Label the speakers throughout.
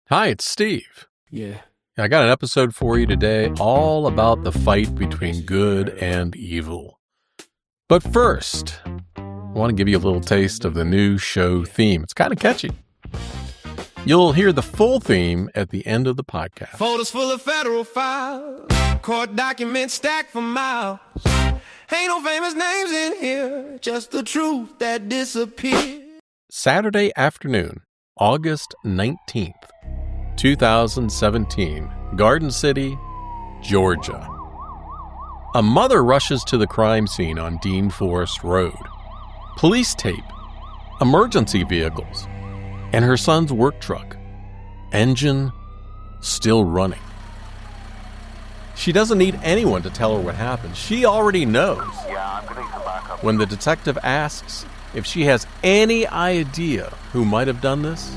Speaker 1: Hi, it's Steve.
Speaker 2: Yeah.
Speaker 1: I got an episode for you today all about the fight between good and evil. But first, I want to give you a little taste of the new show theme. It's kind of catchy. You'll hear the full theme at the end of the podcast.
Speaker 3: Folders full of federal files, court documents stacked for miles. Ain't no famous names in here, just the truth that disappeared.
Speaker 1: Saturday afternoon, August 19th, 2017, Garden City, Georgia. A mother rushes to the crime scene on Dean Forest Road. Police tape, emergency vehicles, and her son's work truck. Engine still running. She doesn't need anyone to tell her what happened. She already knows. When the detective asks if she has any idea who might have done this,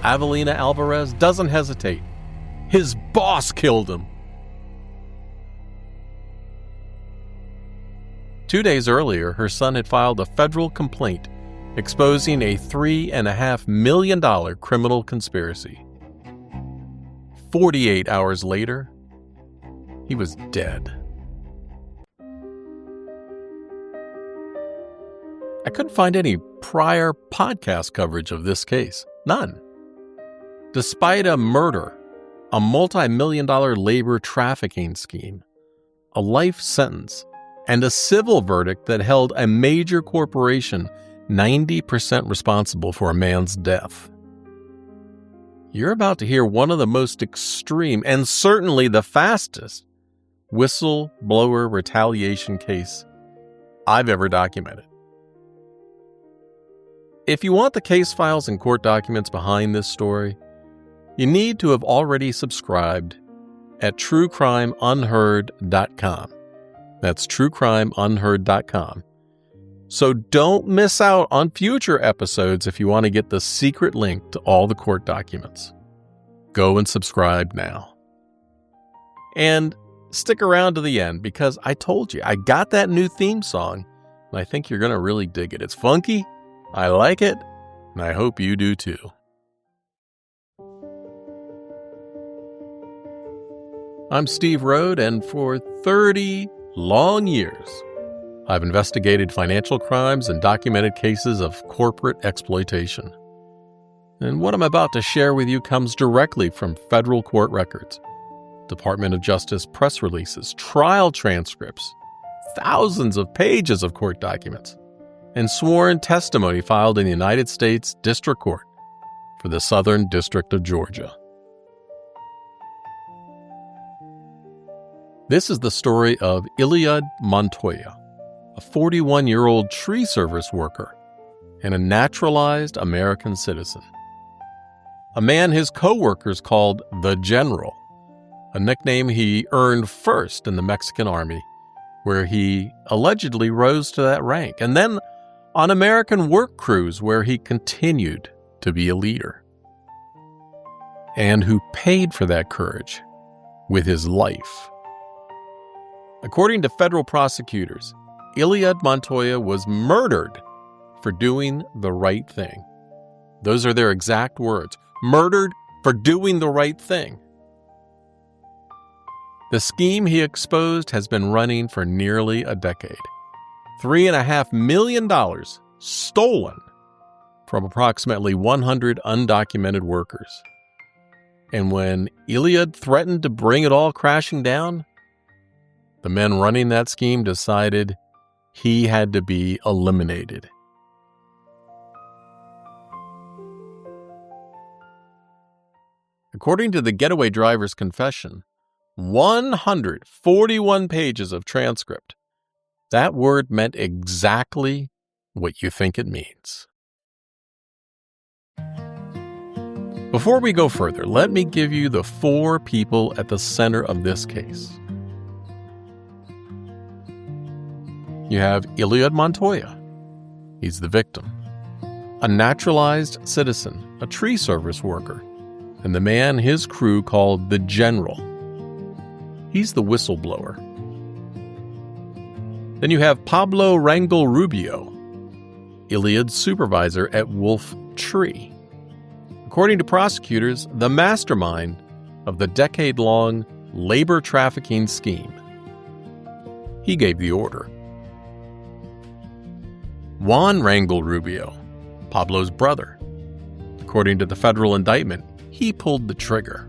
Speaker 1: Avelina Alvarez doesn't hesitate. His boss killed him. 2 days earlier, her son had filed a federal complaint exposing a $3.5 million criminal conspiracy. 48 hours later, he was dead. I couldn't find any prior podcast coverage of this case. None. Despite a murder, a multi-million-dollar labor trafficking scheme, a life sentence, and a civil verdict that held a major corporation 90% responsible for a man's death. You're about to hear one of the most extreme and certainly the fastest whistleblower retaliation case I've ever documented. If you want the case files and court documents behind this story, you need to have already subscribed at truecrimeunheard.com. That's truecrimeunheard.com. So don't miss out on future episodes if you want to get the secret link to all the court documents. Go and subscribe now. And stick around to the end because I told you, I got that new theme song, and I think you're going to really dig it. It's funky, I like it, and I hope you do too. I'm Steve Rode, and for 30 long years, I've investigated financial crimes and documented cases of corporate exploitation. And what I'm about to share with you comes directly from federal court records, Department of Justice press releases, trial transcripts, thousands of pages of court documents, and sworn testimony filed in the United States District Court for the Southern District of Georgia. This is the story of Eliud Montoya, a 41-year-old tree service worker and a naturalized American citizen. A man his co-workers called the General, a nickname he earned first in the Mexican Army, where he allegedly rose to that rank, and then on American work crews where he continued to be a leader, and who paid for that courage with his life. According to federal prosecutors, Eliud Montoya was murdered for doing the right thing. Those are their exact words. Murdered for doing the right thing. The scheme he exposed has been running for nearly a decade. $3.5 million stolen from approximately 100 undocumented workers. And when Eliud threatened to bring it all crashing down, the men running that scheme decided he had to be eliminated. According to the getaway driver's confession, 141 pages of transcript, that word meant exactly what you think it means. Before we go further, let me give you the 4 people at the center of this case. You have Eliud Montoya. He's the victim. A naturalized citizen, a tree service worker, and the man his crew called the General. He's the whistleblower. Then you have Pablo Rangel Rubio, Eliud's supervisor at Wolf Tree. according to prosecutors, the mastermind of the decade-long labor trafficking scheme. He gave the order. Juan Rangel Rubio, Pablo's brother. According to the federal indictment, he pulled the trigger.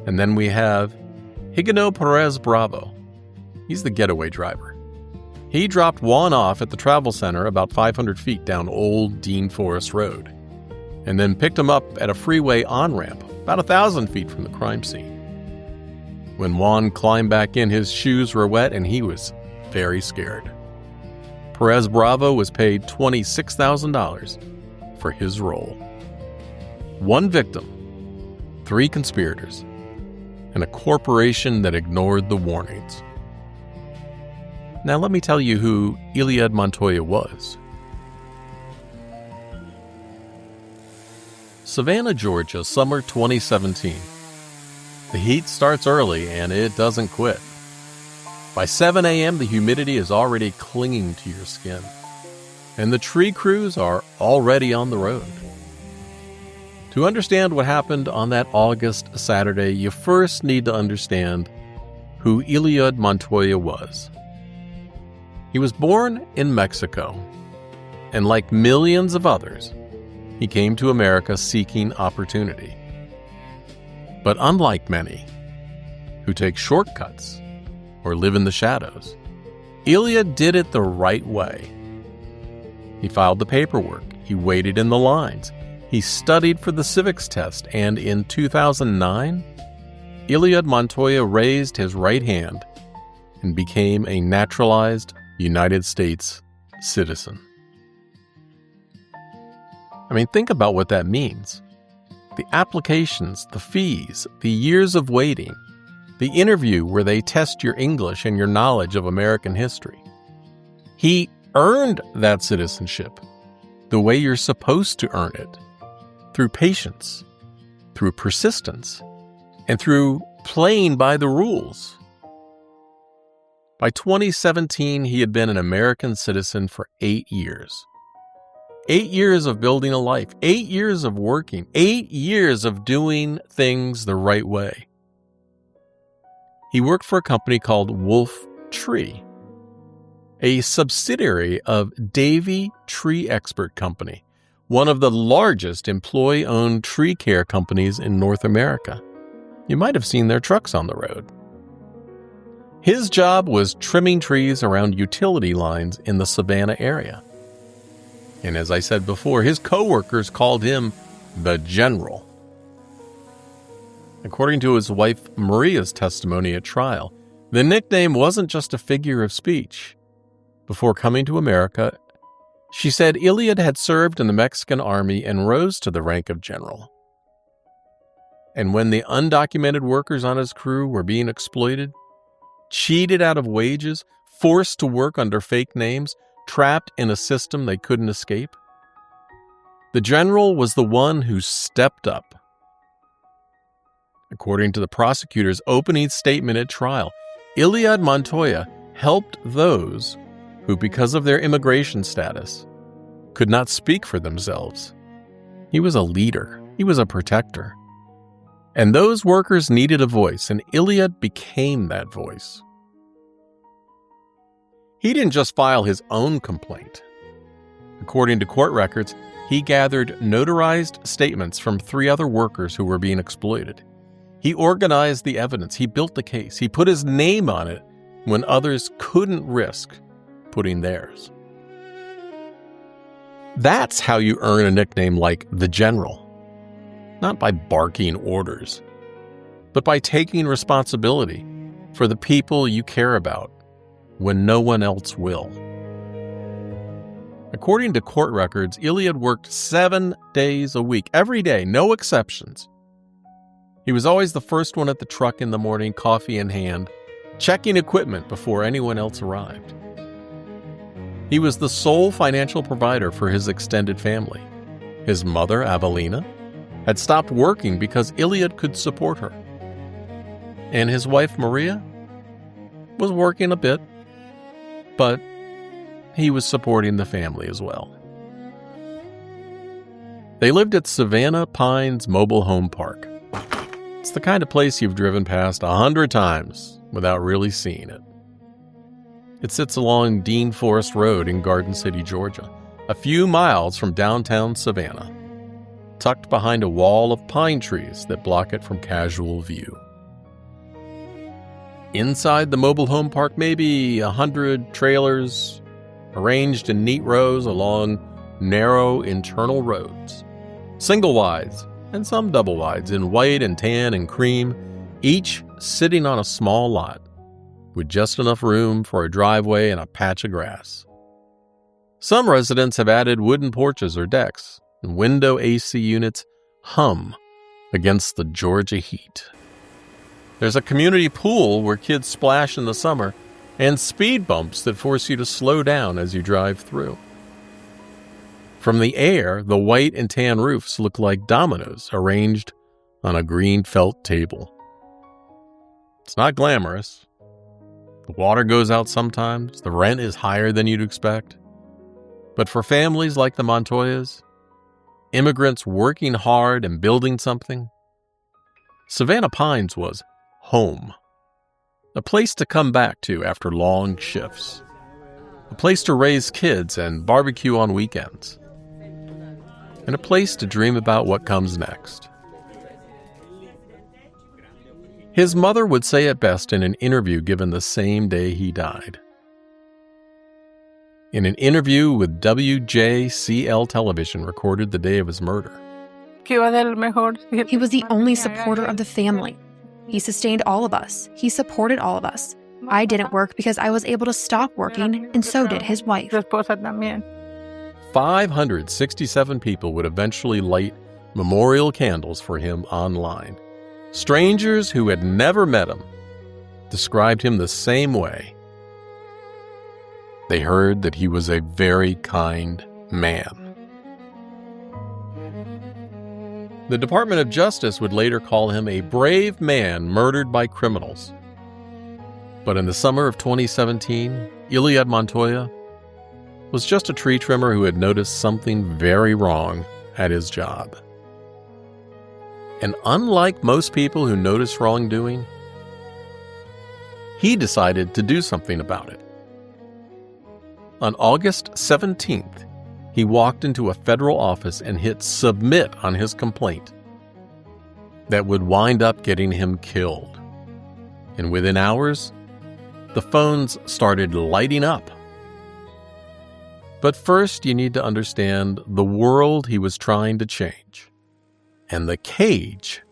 Speaker 1: And then we have Higino Perez Bravo. He's the getaway driver. He dropped Juan off at the travel center about 500 feet down Old Dean Forest Road, and then picked him up at a freeway on-ramp about 1,000 feet from the crime scene. When Juan climbed back in, his shoes were wet and he was very scared. Perez Bravo was paid $26,000 for his role. One victim, 3 conspirators, and a corporation that ignored the warnings. Now let me tell you who Eliud Montoya was. Savannah, Georgia, summer 2017. The heat starts early and it doesn't quit. By 7 a.m., the humidity is already clinging to your skin, and the tree crews are already on the road. To understand what happened on that August Saturday, you first need to understand who Eliud Montoya was. He was born in Mexico, and like millions of others, he came to America seeking opportunity. But unlike many who take shortcuts or live in the shadows, Eliud did it the right way. He filed the paperwork, he waited in the lines, he studied for the civics test, and in 2009, Eliud Montoya raised his right hand and became a naturalized United States citizen. I mean, think about what that means. The applications, the fees, the years of waiting, the interview where they test your English and your knowledge of American history. He earned that citizenship the way you're supposed to earn it, through patience, through persistence, and through playing by the rules. By 2017, he had been an American citizen for 8 years. 8 years of building a life, 8 years of working, 8 years of doing things the right way. He worked for a company called Wolf Tree, a subsidiary of Davey Tree Expert Company, one of the largest employee-owned tree care companies in North America. You might have seen their trucks on the road. His job was trimming trees around utility lines in the Savannah area. And as I said before, his co-workers called him the General. According to his wife Maria's testimony at trial, the nickname wasn't just a figure of speech. Before coming to America, she said Eliud had served in the Mexican army and rose to the rank of general. And when the undocumented workers on his crew were being exploited, cheated out of wages, forced to work under fake names, trapped in a system they couldn't escape, the general was the one who stepped up. According to the prosecutor's opening statement at trial, Eliud Montoya helped those who, because of their immigration status, could not speak for themselves. He was a leader. He was a protector. And those workers needed a voice, and Eliud became that voice. He didn't just file his own complaint. According to court records, he gathered notarized statements from 3 other workers who were being exploited. He organized the evidence. He built the case. He put his name on it when others couldn't risk putting theirs. That's how you earn a nickname like the General. Not by barking orders, but by taking responsibility for the people you care about when no one else will. According to court records, Eliud worked 7 days a week, every day, no exceptions. He was always the first one at the truck in the morning, coffee in hand, checking equipment before anyone else arrived. He was the sole financial provider for his extended family. His mother, Avelina, had stopped working because Eliud could support her. And his wife, Maria, was working a bit, but he was supporting the family as well. They lived at Savannah Pines Mobile Home Park. It's the kind of place you've driven past 100 times without really seeing it. It sits along Dean Forest Road in Garden City, Georgia, a few miles from downtown Savannah, tucked behind a wall of pine trees that block it from casual view. Inside the mobile home park, maybe 100 trailers arranged in neat rows along narrow internal roads. Single wides and some double wides in white and tan and cream, each sitting on a small lot with just enough room for a driveway and a patch of grass. Some residents have added wooden porches or decks, and window AC units hum against the Georgia heat. There's a community pool where kids splash in the summer, and speed bumps that force you to slow down as you drive through. From the air, the white and tan roofs look like dominoes arranged on a green felt table. It's not glamorous. The water goes out sometimes. The rent is higher than you'd expect. But for families like the Montoyas, immigrants working hard and building something, Savannah Pines was home. A place to come back to after long shifts. A place to raise kids and barbecue on weekends. And a place to dream about what comes next. His mother would say it best in an interview given the same day he died. In an interview with WJCL television recorded the day of his murder.
Speaker 2: He was the only supporter of the family. He sustained all of us. He supported all of us. I didn't work because I was able to stop working, and so did his wife.
Speaker 1: 567 people would eventually light memorial candles for him online. Strangers who had never met him described him the same way. They heard that he was a very kind man. The Department of Justice would later call him a brave man murdered by criminals. But in the summer of 2017, Eliud Montoya was just a tree trimmer who had noticed something very wrong at his job. And unlike most people who notice wrongdoing, he decided to do something about it. On August 17th, he walked into a federal office and hit submit on his complaint that would wind up getting him killed. And within hours, the phones started lighting up. But first, you need to understand the world he was trying to change and the cage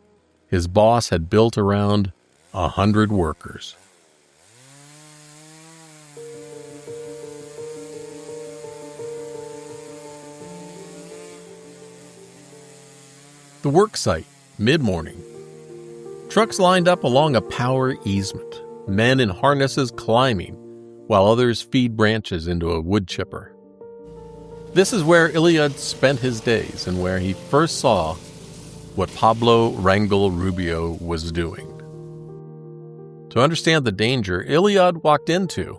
Speaker 1: his boss had built around 100 workers. The work site, mid-morning. Trucks lined up along a power easement, men in harnesses climbing, while others feed branches into a wood chipper. This is where Eliud spent his days and where he first saw what Pablo Rangel Rubio was doing. To understand the danger Eliud walked into,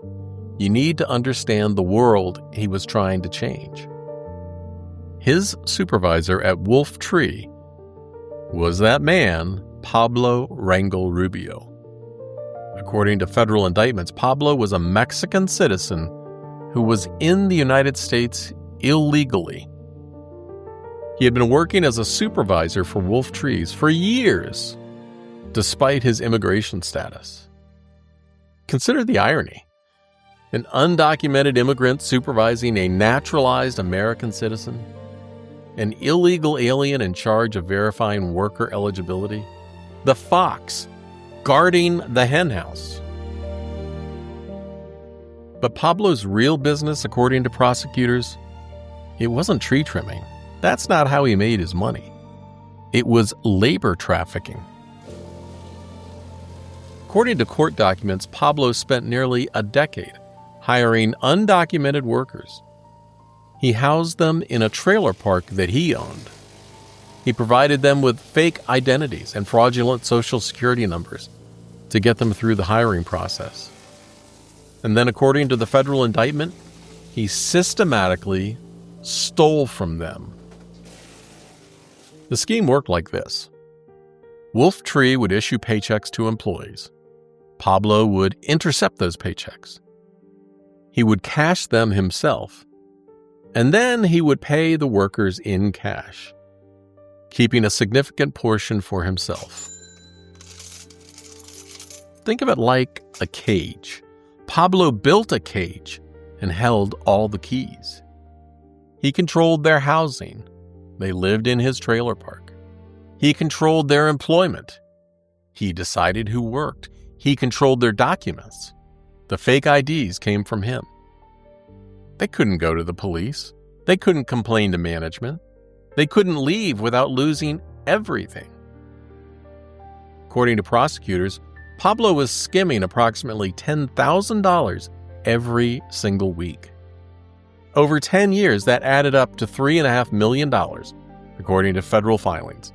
Speaker 1: you need to understand the world he was trying to change. His supervisor at Wolf Tree was that man, Pablo Rangel Rubio. According to federal indictments, Pablo was a Mexican citizen who was in the United States illegally. He had been working as a supervisor for Wolf Trees for years, despite his immigration status. Consider the irony. An undocumented immigrant supervising a naturalized American citizen, an illegal alien in charge of verifying worker eligibility, the fox guarding the henhouse. But Pablo's real business, according to prosecutors, it wasn't tree trimming. That's not how he made his money. It was labor trafficking. According to court documents, Pablo spent nearly a decade hiring undocumented workers. He housed them in a trailer park that he owned. He provided them with fake identities and fraudulent Social Security numbers to get them through the hiring process. And then, according to the federal indictment, he systematically stole from them. The scheme worked like this. Wolf Tree would issue paychecks to employees. Pablo would intercept those paychecks. He would cash them himself, and then he would pay the workers in cash, keeping a significant portion for himself. Think of it like a cage. Pablo built a cage and held all the keys. He controlled their housing. They lived in his trailer park. He controlled their employment. He decided who worked. He controlled their documents. The fake IDs came from him. They couldn't go to the police. They couldn't complain to management. They couldn't leave without losing everything. According to prosecutors, Pablo was skimming approximately $10,000 every single week. Over 10 years, that added up to $3.5 million, according to federal filings.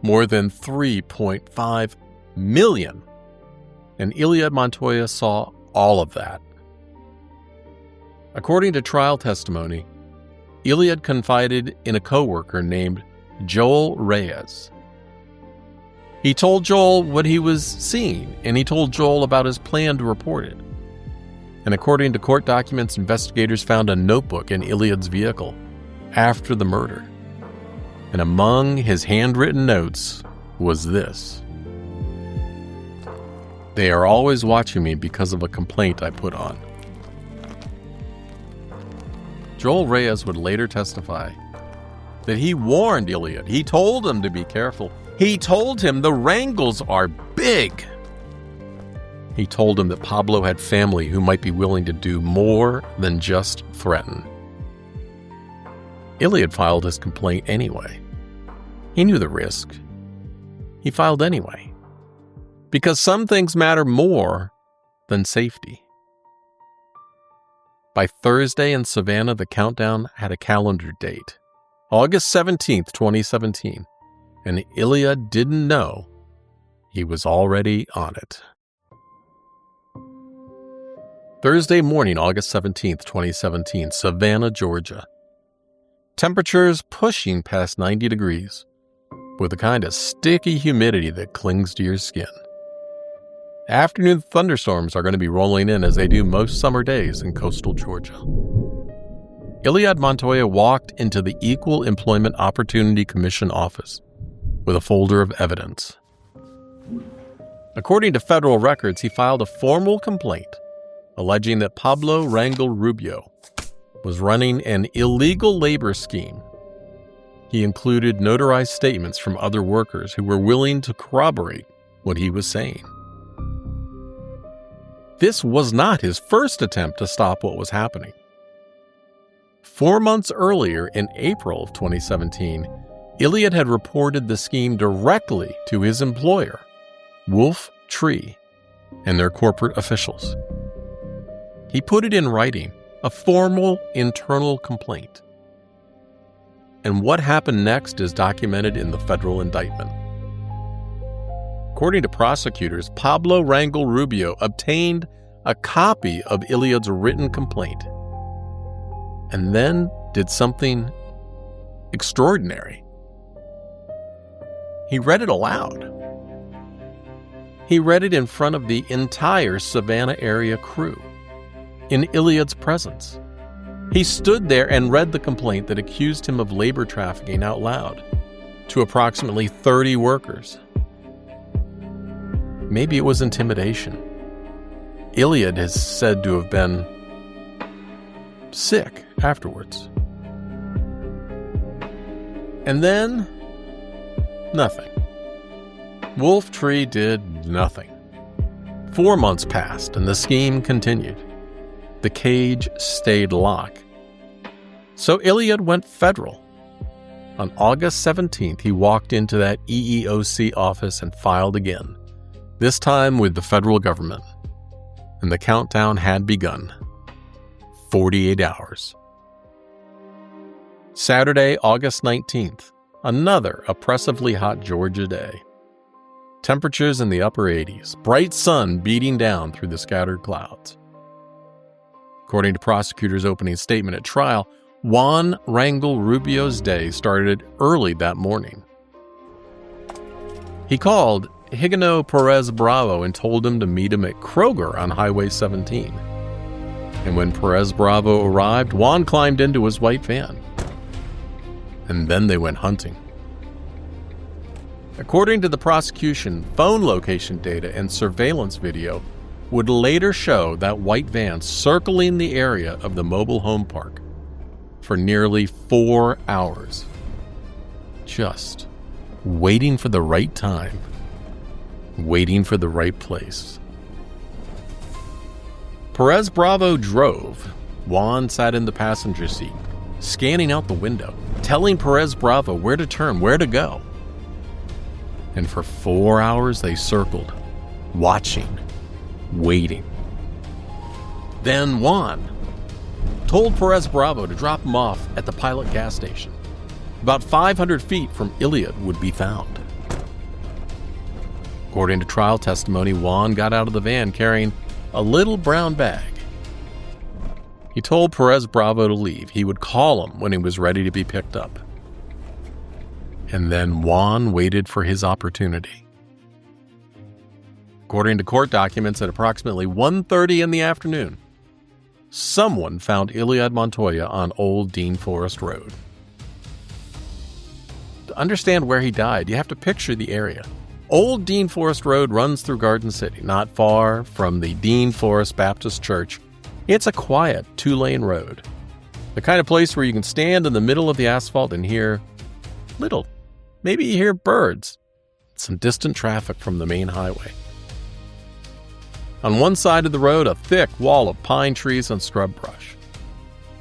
Speaker 1: More than $3.5 million. And Eliud Montoya saw all of that. According to trial testimony, Eliud confided in a coworker named Joel Reyes. He told Joel what he was seeing, and he told Joel about his plan to report it. And according to court documents, investigators found a notebook in Eliud's vehicle after the murder. And among his handwritten notes was this: "They are always watching me because of a complaint I put on." Joel Reyes would later testify that he warned Eliud. He told him to be careful. He told him the wrangles are big. He told him that Pablo had family who might be willing to do more than just threaten. Eliud filed his complaint anyway. He knew the risk. He filed anyway. Because some things matter more than safety. By Thursday in Savannah, the countdown had a calendar date. August 17th, 2017. And Eliud didn't know he was already on it. Thursday morning, August 17th, 2017, Savannah, Georgia. Temperatures pushing past 90 degrees, with the kind of sticky humidity that clings to your skin. Afternoon thunderstorms are going to be rolling in as they do most summer days in coastal Georgia. Eliud Montoya walked into the Equal Employment Opportunity Commission office with a folder of evidence. According to federal records, he filed a formal complaint alleging that Pablo Rangel Rubio was running an illegal labor scheme. He included notarized statements from other workers who were willing to corroborate what he was saying. This was not his first attempt to stop what was happening. 4 months earlier, in April of 2017, Eliud had reported the scheme directly to his employer, Wolf Tree, and their corporate officials. He put it in writing, a formal internal complaint. And what happened next is documented in the federal indictment. According to prosecutors, Pablo Rangel Rubio obtained a copy of Eliud's written complaint and then did something extraordinary. He read it aloud. He read it in front of the entire Savannah area crew, in Eliud's presence. He stood there and read the complaint that accused him of labor trafficking out loud to approximately 30 workers. Maybe it was intimidation. Eliud is said to have been sick afterwards. And then, nothing. Wolf Tree did nothing. 4 months passed and the scheme continued. The cage stayed locked. So Eliud went federal. On August 17th, he walked into that EEOC office and filed again, this time with the federal government. And the countdown had begun. 48 hours. Saturday, August 19th, another oppressively hot Georgia day. Temperatures in the upper 80s, bright sun beating down through the scattered clouds. According to prosecutors' opening statement at trial, Juan Rangel Rubio's day started early that morning. He called Higino Perez Bravo and told him to meet him at Kroger on Highway 17. And when Perez Bravo arrived, Juan climbed into his white van. And then they went hunting. According to the prosecution, phone location data and surveillance video would later show that white van circling the area of the mobile home park for nearly 4 hours, just waiting for the right time, waiting for the right place. Perez Bravo drove. Juan sat in the passenger seat, scanning out the window, telling Perez Bravo where to turn, where to go. And for 4 hours they circled, watching, waiting. Then Juan told Perez Bravo to drop him off at the Pilot gas station. About 500 feet from Eliud would be found. According to trial testimony, Juan got out of the van carrying a little brown bag. He told Perez Bravo to leave. He would call him when he was ready to be picked up. And then Juan waited for his opportunity. According to court documents, at approximately 1:30 in the afternoon, someone found Eliud Montoya on Old Dean Forest Road. To understand where he died, you have to picture the area. Old Dean Forest Road runs through Garden City, not far from the Dean Forest Baptist Church. It's a quiet 2-lane road, the kind of place where you can stand in the middle of the asphalt and hear little, maybe you hear birds, some distant traffic from the main highway. On one side of the road, a thick wall of pine trees and scrub brush.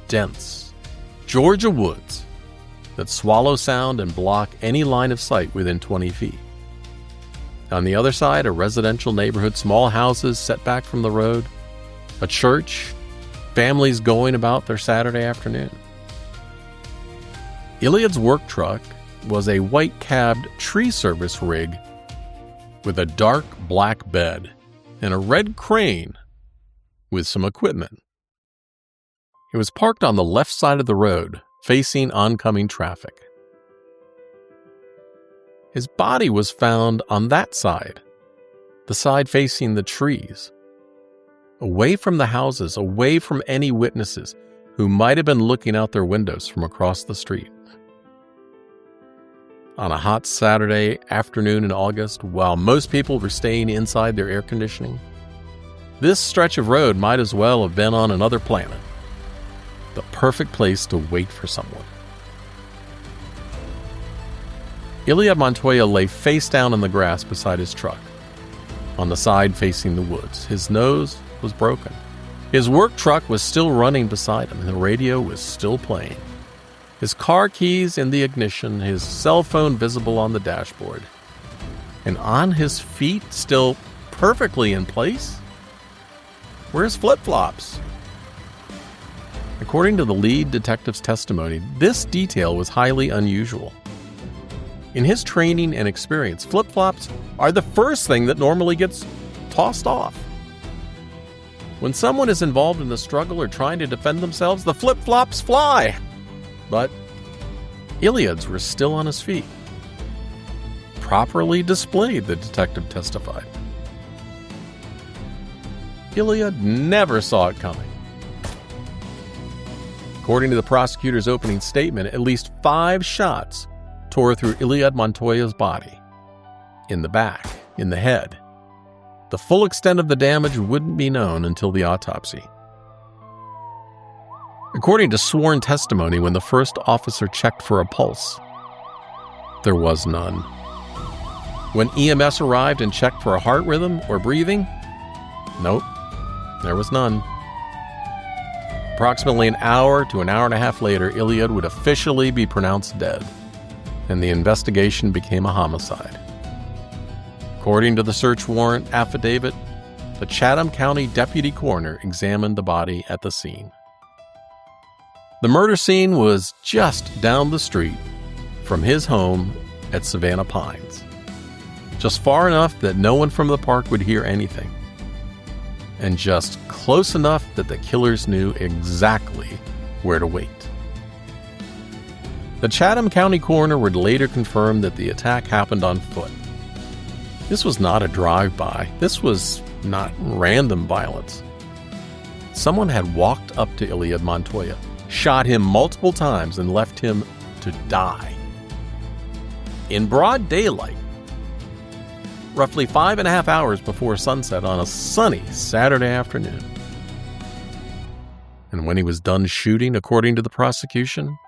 Speaker 1: Dense Georgia woods that swallow sound and block any line of sight within 20 feet. On the other side, a residential neighborhood, small houses set back from the road, a church, families going about their Saturday afternoon. Eliud's work truck was a white-cabbed tree service rig with a dark black bed and a red crane with some equipment. It was parked on the left side of the road, facing oncoming traffic. His body was found on that side, the side facing the trees, away from the houses, away from any witnesses who might have been looking out their windows from across the street. On a hot Saturday afternoon in August, while most people were staying inside their air conditioning, this stretch of road might as well have been on another planet. The perfect place to wait for someone. Eliud Montoya lay face down in the grass beside his truck, on the side facing the woods. His nose was broken. His work truck was still running beside him, and the radio was still playing. His car keys in the ignition, his cell phone visible on the dashboard. And on his feet, still perfectly in place, were his flip-flops. According to the lead detective's testimony, this detail was highly unusual. In his training and experience, flip-flops are the first thing that normally gets tossed off. When someone is involved in a struggle or trying to defend themselves, the flip-flops fly. But Eliud's were still on his feet. Properly displayed, the detective testified. Eliud never saw it coming. According to the prosecutor's opening statement, at least 5 shots tore through Eliud Montoya's body. In the back, in the head. The full extent of the damage wouldn't be known until the autopsy. According to sworn testimony, when the first officer checked for a pulse, there was none. When EMS arrived and checked for a heart rhythm or breathing, nope, there was none. Approximately an hour to an hour and a half later, Eliud would officially be pronounced dead, and the investigation became a homicide. According to the search warrant affidavit, the Chatham County Deputy Coroner examined the body at the scene. The murder scene was just down the street from his home at Savannah Pines, just far enough that no one from the park would hear anything, and just close enough that the killers knew exactly where to wait. The Chatham County coroner would later confirm that the attack happened on foot. This was not a drive-by. This was not random violence. Someone had walked up to Eliud Montoya, shot him multiple times, and left him to die. In broad daylight, roughly 5.5 hours before sunset on a sunny Saturday afternoon. And when he was done shooting, according to the prosecution,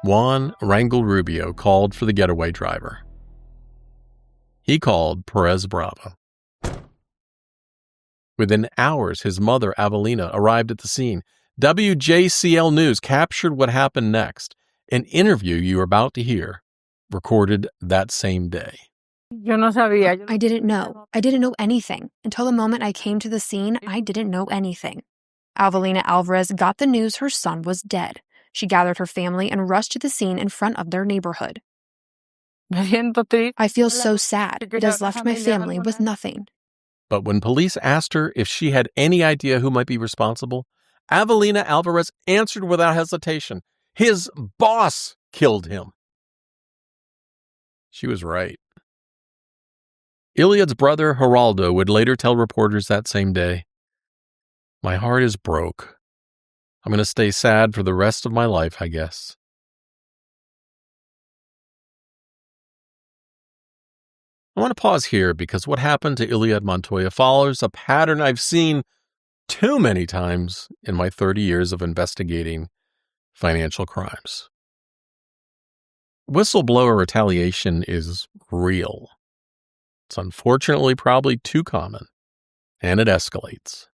Speaker 1: Juan Rangel Rubio called for the getaway driver. He called Perez Bravo. Within hours, his mother, Avelina, arrived at the scene. WJCL News captured what happened next. An interview you are about to hear, recorded that same day.
Speaker 2: I didn't know. I didn't know anything. Until the moment I came to the scene, I didn't know anything. Avelina Alvarez got the news her son was dead. She gathered her family and rushed to the scene in front of their neighborhood. I feel so sad. It has left my family with nothing.
Speaker 1: But when police asked her if she had any idea who might be responsible, Avelina Alvarez answered without hesitation, his boss killed him. She was right. Eliud's brother, Geraldo, would later tell reporters that same day, "My heart is broke. I'm going to stay sad for the rest of my life, I guess." I want to pause here because what happened to Eliud Montoya follows a pattern I've seen too many times in my 30 years of investigating financial crimes. Whistleblower retaliation is real. It's unfortunately probably too common, and it escalates.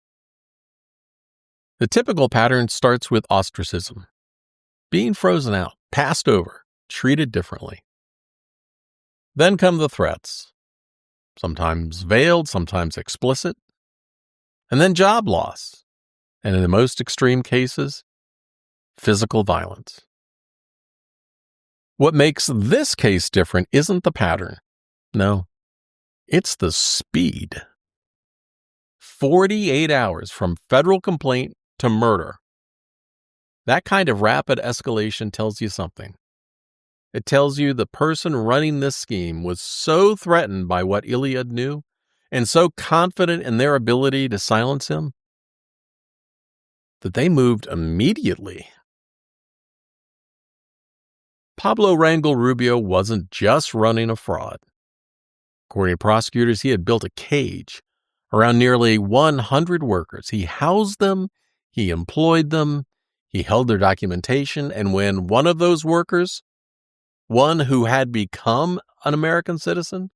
Speaker 1: The typical pattern starts with ostracism, being frozen out, passed over, treated differently. Then come the threats, sometimes veiled, sometimes explicit, and then job loss, and in the most extreme cases, physical violence. What makes this case different isn't the pattern. No, it's the speed. 48 hours from federal complaint to murder. That kind of rapid escalation tells you something. It tells you the person running this scheme was so threatened by what Eliud knew and so confident in their ability to silence him that they moved immediately. Pablo Rangel Rubio wasn't just running a fraud. According to prosecutors, he had built a cage around nearly 100 workers. He housed them, he employed them, he held their documentation, and when one of those workers, one who had become an American citizen,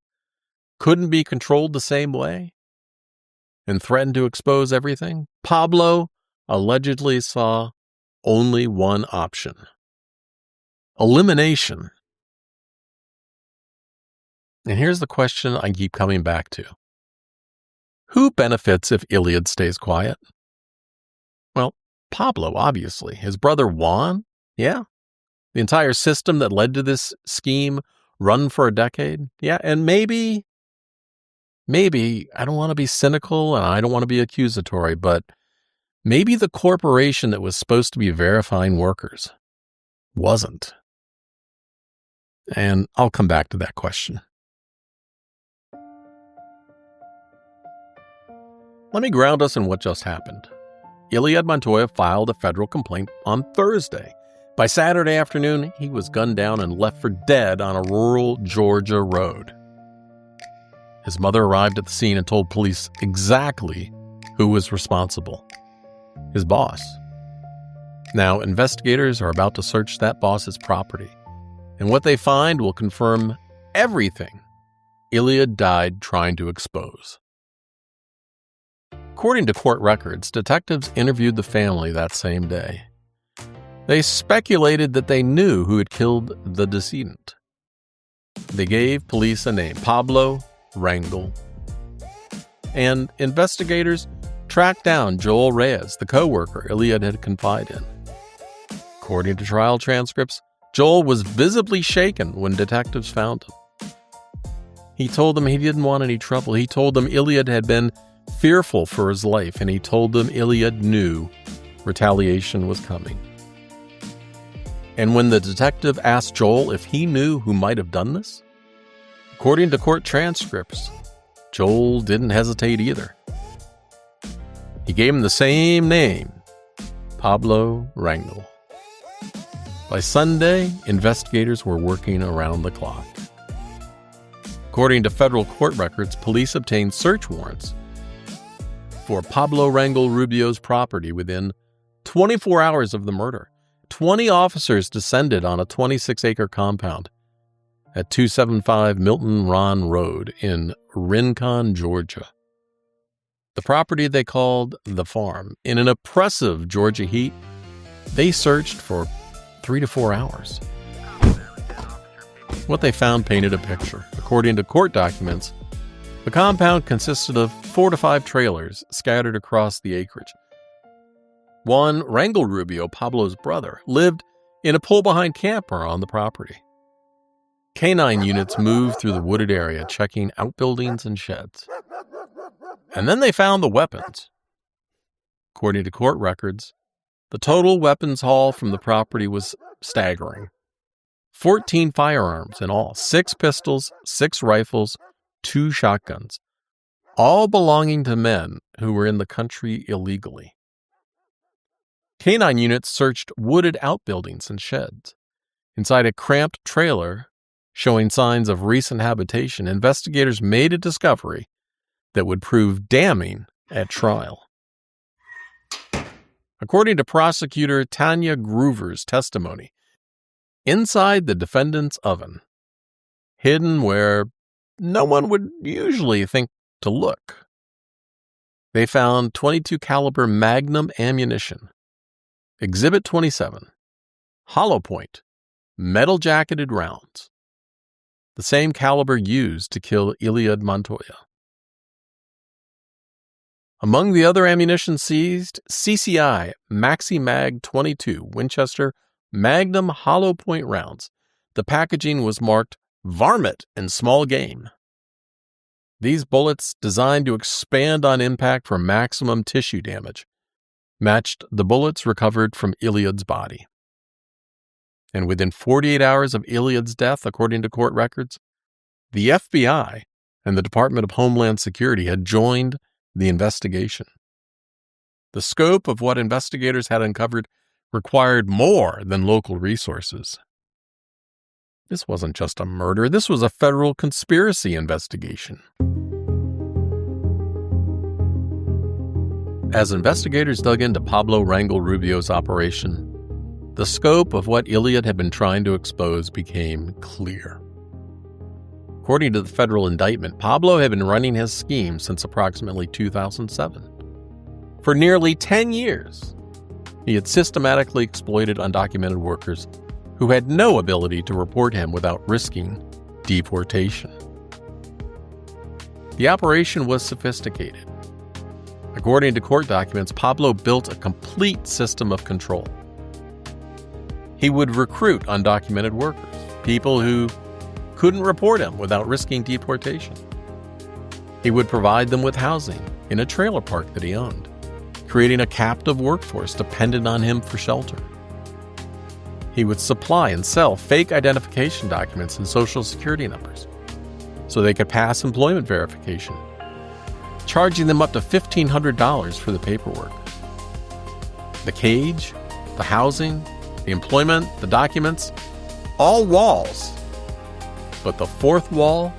Speaker 1: couldn't be controlled the same way and threatened to expose everything, Pablo allegedly saw only one option: elimination. And here's the question I keep coming back to. Who benefits if Eliud stays quiet? Well, Pablo, obviously. His brother Juan? Yeah. The entire system that led to this scheme run for a decade? Yeah. And maybe, I don't want to be cynical and I don't want to be accusatory, but maybe the corporation that was supposed to be verifying workers wasn't. And I'll come back to that question. Let me ground us in what just happened. Eliud Montoya filed a federal complaint on Thursday. By Saturday afternoon, he was gunned down and left for dead on a rural Georgia road. His mother arrived at the scene and told police exactly who was responsible: his boss. Now, investigators are about to search that boss's property, and what they find will confirm everything Eliud died trying to expose. According to court records, detectives interviewed the family that same day. They speculated that they knew who had killed the decedent. They gave police a name: Pablo Rangel. And investigators tracked down Joel Reyes, the co-worker Eliud had confided in. According to trial transcripts, Joel was visibly shaken when detectives found him. He told them he didn't want any trouble. He told them Eliud had been fearful for his life, and he told them Eliud knew retaliation was coming. And when the detective asked Joel if he knew who might have done this, according to court transcripts, Joel didn't hesitate either. He gave him the same name, Pablo Rangel. By Sunday, investigators were working around the clock. According to federal court records, police obtained search warrants for Pablo Rangel Rubio's property within 24 hours of the murder. 20 officers descended on a 26-acre compound at 275 Milton Ron Road in Rincon, Georgia. The property they called the farm. In an oppressive Georgia heat, they searched for 3 to 4 hours. What they found painted a picture. According to court documents, the compound consisted of 4 to 5 trailers scattered across the acreage. Juan Rangel Rubio, Pablo's brother, lived in a pull-behind camper on the property. Canine units moved through the wooded area, checking outbuildings and sheds. And then they found the weapons. According to court records, the total weapons haul from the property was staggering. 14 firearms in all, 6 pistols, 6 rifles, 2 shotguns, all belonging to men who were in the country illegally. Canine units searched wooded outbuildings and sheds. Inside a cramped trailer showing signs of recent habitation, investigators made a discovery that would prove damning at trial. According to prosecutor Tanya Groover's testimony, inside the defendant's oven, hidden where no one would usually think to look, they found .22 caliber Magnum ammunition, Exhibit 27, hollow point, metal-jacketed rounds, the same caliber used to kill Eliud Montoya. Among the other ammunition seized, CCI Maxi Mag 22 Winchester Magnum hollow point rounds. The packaging was marked Varmint and Small Game. These bullets, designed to expand on impact for maximum tissue damage, matched the bullets recovered from Eliud's body. And within 48 hours of Eliud's death, according to court records, the FBI and the Department of Homeland Security had joined the investigation. The scope of what investigators had uncovered required more than local resources. This wasn't just a murder, this was a federal conspiracy investigation. As investigators dug into Pablo Rangel Rubio's operation, the scope of what Eliud had been trying to expose became clear. According to the federal indictment, Pablo had been running his scheme since approximately 2007. For nearly 10 years, he had systematically exploited undocumented workers who had no ability to report him without risking deportation. The operation was sophisticated. According to court documents, Pablo built a complete system of control. He would recruit undocumented workers, people who couldn't report him without risking deportation. He would provide them with housing in a trailer park that he owned, creating a captive workforce dependent on him for shelter. He would supply and sell fake identification documents and social security numbers so they could pass employment verification, charging them up to $1,500 for the paperwork. The cage, the housing, the employment, the documents, all walls. But the fourth wall,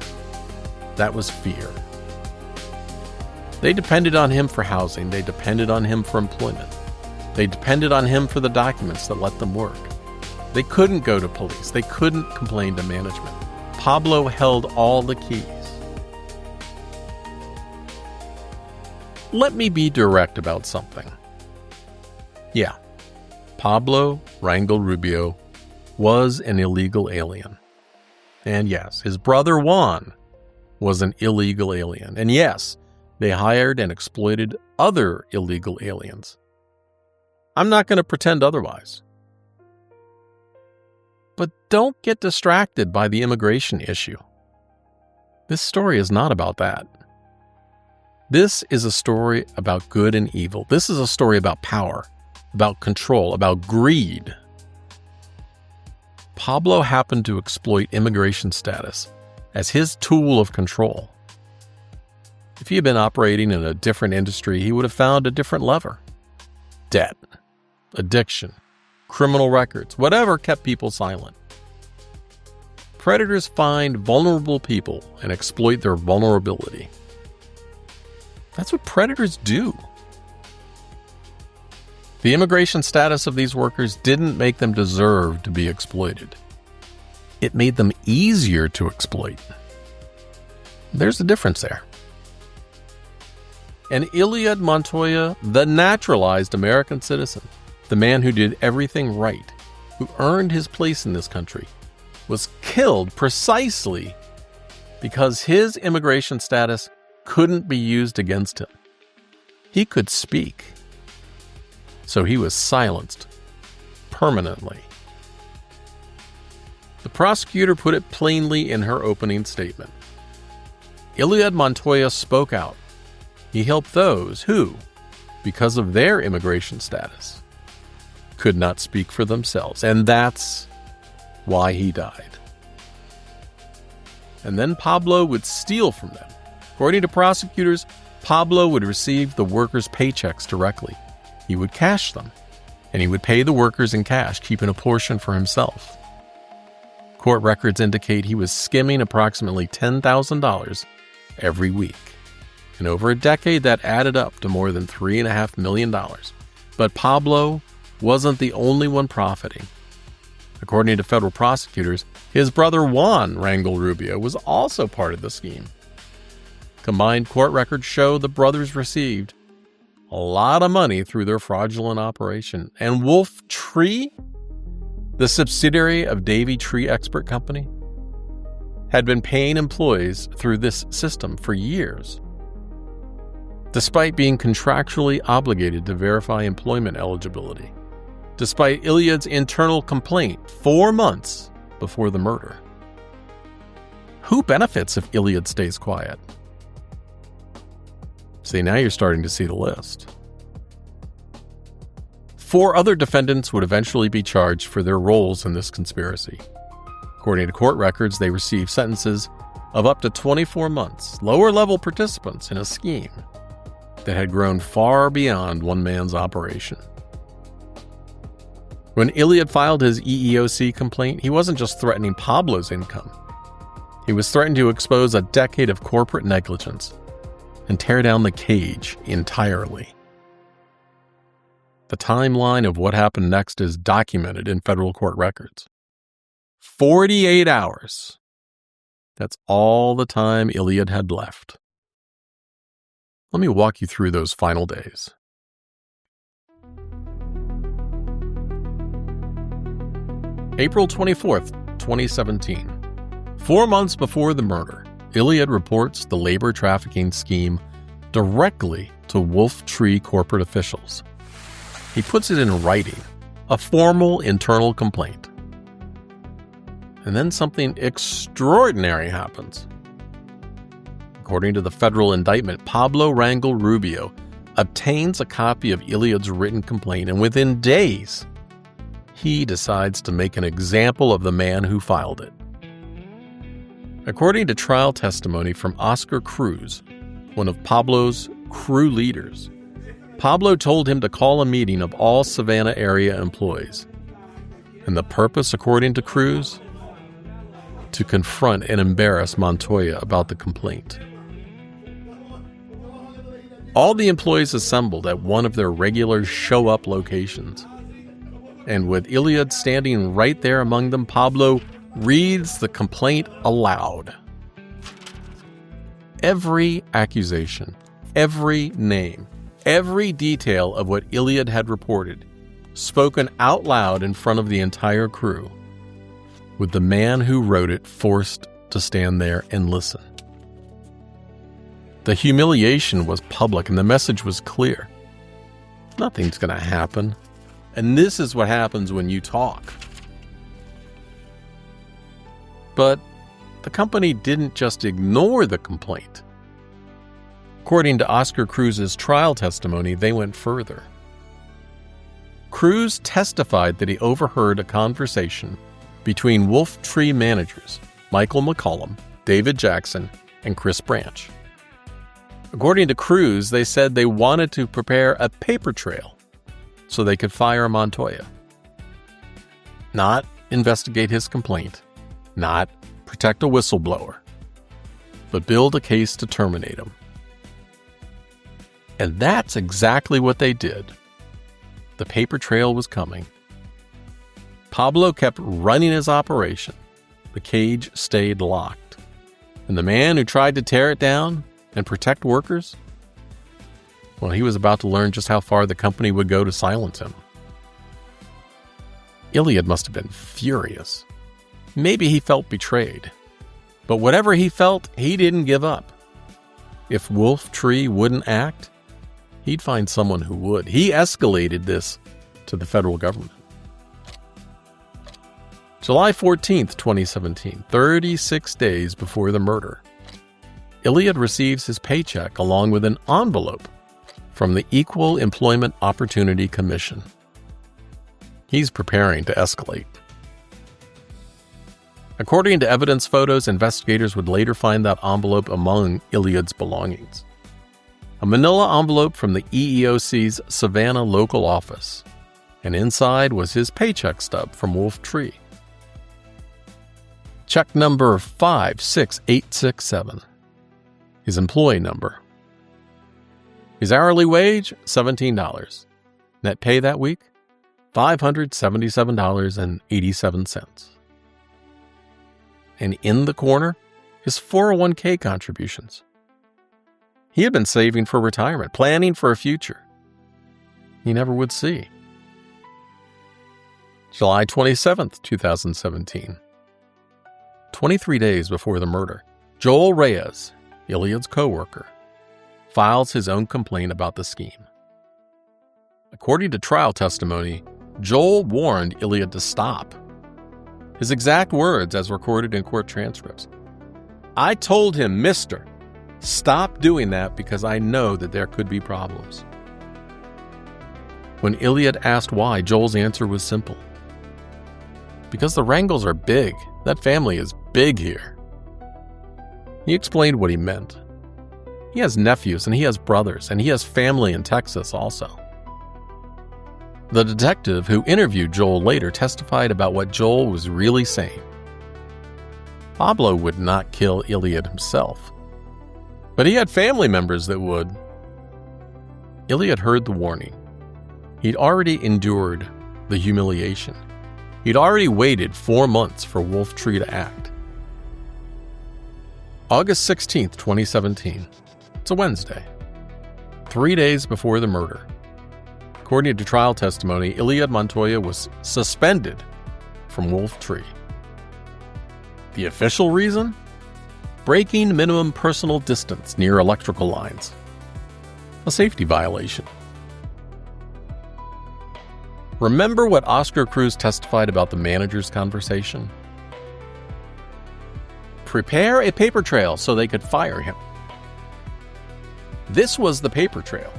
Speaker 1: that was fear. They depended on him for housing. They depended on him for employment. They depended on him for the documents that let them work. They couldn't go to police. They couldn't complain to management. Pablo held all the keys. Let me be direct about something. Yeah, Pablo Rangel Rubio was an illegal alien. And yes, his brother Juan was an illegal alien. And yes, they hired and exploited other illegal aliens. I'm not going to pretend otherwise. But don't get distracted by the immigration issue. This story is not about that. This is a story about good and evil. This is a story about power, about control, about greed. Pablo happened to exploit immigration status as his tool of control. If he had been operating in a different industry, he would have found a different lever. Debt, addiction, criminal records, whatever kept people silent. Predators find vulnerable people and exploit their vulnerability. That's what predators do. The immigration status of these workers didn't make them deserve to be exploited. It made them easier to exploit. There's a difference there. And Eliud Montoya, the naturalized American citizen, the man who did everything right, who earned his place in this country, was killed precisely because his immigration status couldn't be used against him. He could speak, so he was silenced permanently. The prosecutor put it plainly in her opening statement. Eliud Montoya spoke out. He helped those who, because of their immigration status, could not speak for themselves, and that's why he died. And then Pablo would steal from them. According to prosecutors, Pablo would receive the workers' paychecks directly. He would cash them, and he would pay the workers in cash, keeping a portion for himself. Court records indicate he was skimming approximately $10,000 every week. And over a decade, that added up to more than $3.5 million. But Pablo wasn't the only one profiting. According to federal prosecutors, his brother Juan Rangel Rubio was also part of the scheme. Combined court records show the brothers received a lot of money through their fraudulent operation. And Wolf Tree, the subsidiary of Davy Tree Expert Company, had been paying employees through this system for years. Despite being contractually obligated to verify employment eligibility, despite Eliud's internal complaint 4 months before the murder. Who benefits if Eliud stays quiet? See, now you're starting to see the list. 4 other defendants would eventually be charged for their roles in this conspiracy. According to court records, they received sentences of up to 24 months, lower-level participants in a scheme that had grown far beyond one man's operation. When Eliud filed his EEOC complaint, he wasn't just threatening Pablo's income. He was threatening to expose a decade of corporate negligence and tear down the cage entirely. The timeline of what happened next is documented in federal court records. 48 hours. That's all the time Eliud had left. Let me walk you through those final days. April 24th, 2017. 4 months before the murder, Eliud reports the labor trafficking scheme directly to Wolf Tree corporate officials. He puts it in writing, a formal internal complaint. And then something extraordinary happens. According to the federal indictment, Pablo Rangel Rubio obtains a copy of Eliud's written complaint, and within days, he decides to make an example of the man who filed it. According to trial testimony from Oscar Cruz, one of Pablo's crew leaders, Pablo told him to call a meeting of all Savannah area employees. And the purpose, according to Cruz, to confront and embarrass Montoya about the complaint. All the employees assembled at one of their regular show-up locations. And with Eliud standing right there among them, Pablo reads the complaint aloud. Every accusation, every name, every detail of what Eliud had reported, spoken out loud in front of the entire crew, with the man who wrote it forced to stand there and listen. The humiliation was public and the message was clear. Nothing's going to happen. And this is what happens when you talk. But the company didn't just ignore the complaint. According to Oscar Cruz's trial testimony, they went further. Cruz testified that he overheard a conversation between Wolf Tree managers Michael McCollum, David Jackson, and Chris Branch. According to Cruz, they said they wanted to prepare a paper trail so they could fire Montoya. Not investigate his complaint, not protect a whistleblower, but build a case to terminate him. And that's exactly what they did. The paper trail was coming. Pablo kept running his operation. The cage stayed locked. And the man who tried to tear it down and protect workers, well, he was about to learn just how far the company would go to silence him. Eliud must have been furious. Maybe he felt betrayed. But whatever he felt, he didn't give up. If Wolf Tree wouldn't act, he'd find someone who would. He escalated this to the federal government. July 14th, 2017, 36 days before the murder, Eliud receives his paycheck along with an envelope from the Equal Employment Opportunity Commission. He's preparing to escalate. According to evidence photos, investigators would later find that envelope among Eliud's belongings. A manila envelope from the EEOC's Savannah local office, and inside was his paycheck stub from Wolf Tree. Check number 56867. His employee number. His hourly wage, $17. Net pay that week, $577.87. And in the corner, his 401k contributions. He had been saving for retirement, planning for a future he never would see. July 27th, 2017. 23 days before the murder, Joel Reyes, Eliud's co-worker, files his own complaint about the scheme. According to trial testimony, Joel warned Eliud to stop. His exact words, as recorded in court transcripts: "I told him, Mister, stop doing that because I know that there could be problems." When Eliud asked why, Joel's answer was simple: "Because the Rangels are big. That family is big here." He explained what he meant. He has nephews and he has brothers and he has family in Texas also. The detective who interviewed Joel later testified about what Joel was really saying. Pablo would not kill Eliud himself, but he had family members that would. Eliud heard the warning. He'd already endured the humiliation. He'd already waited 4 months for Wolf Tree to act. August 16th, 2017. It's a Wednesday. 3 days before the murder. According to trial testimony, Eliud Montoya was suspended from Wolf Tree. The official reason? Breaking minimum personal distance near electrical lines. A safety violation. Remember what Oscar Cruz testified about the manager's conversation? Prepare a paper trail so they could fire him. This was the paper trail.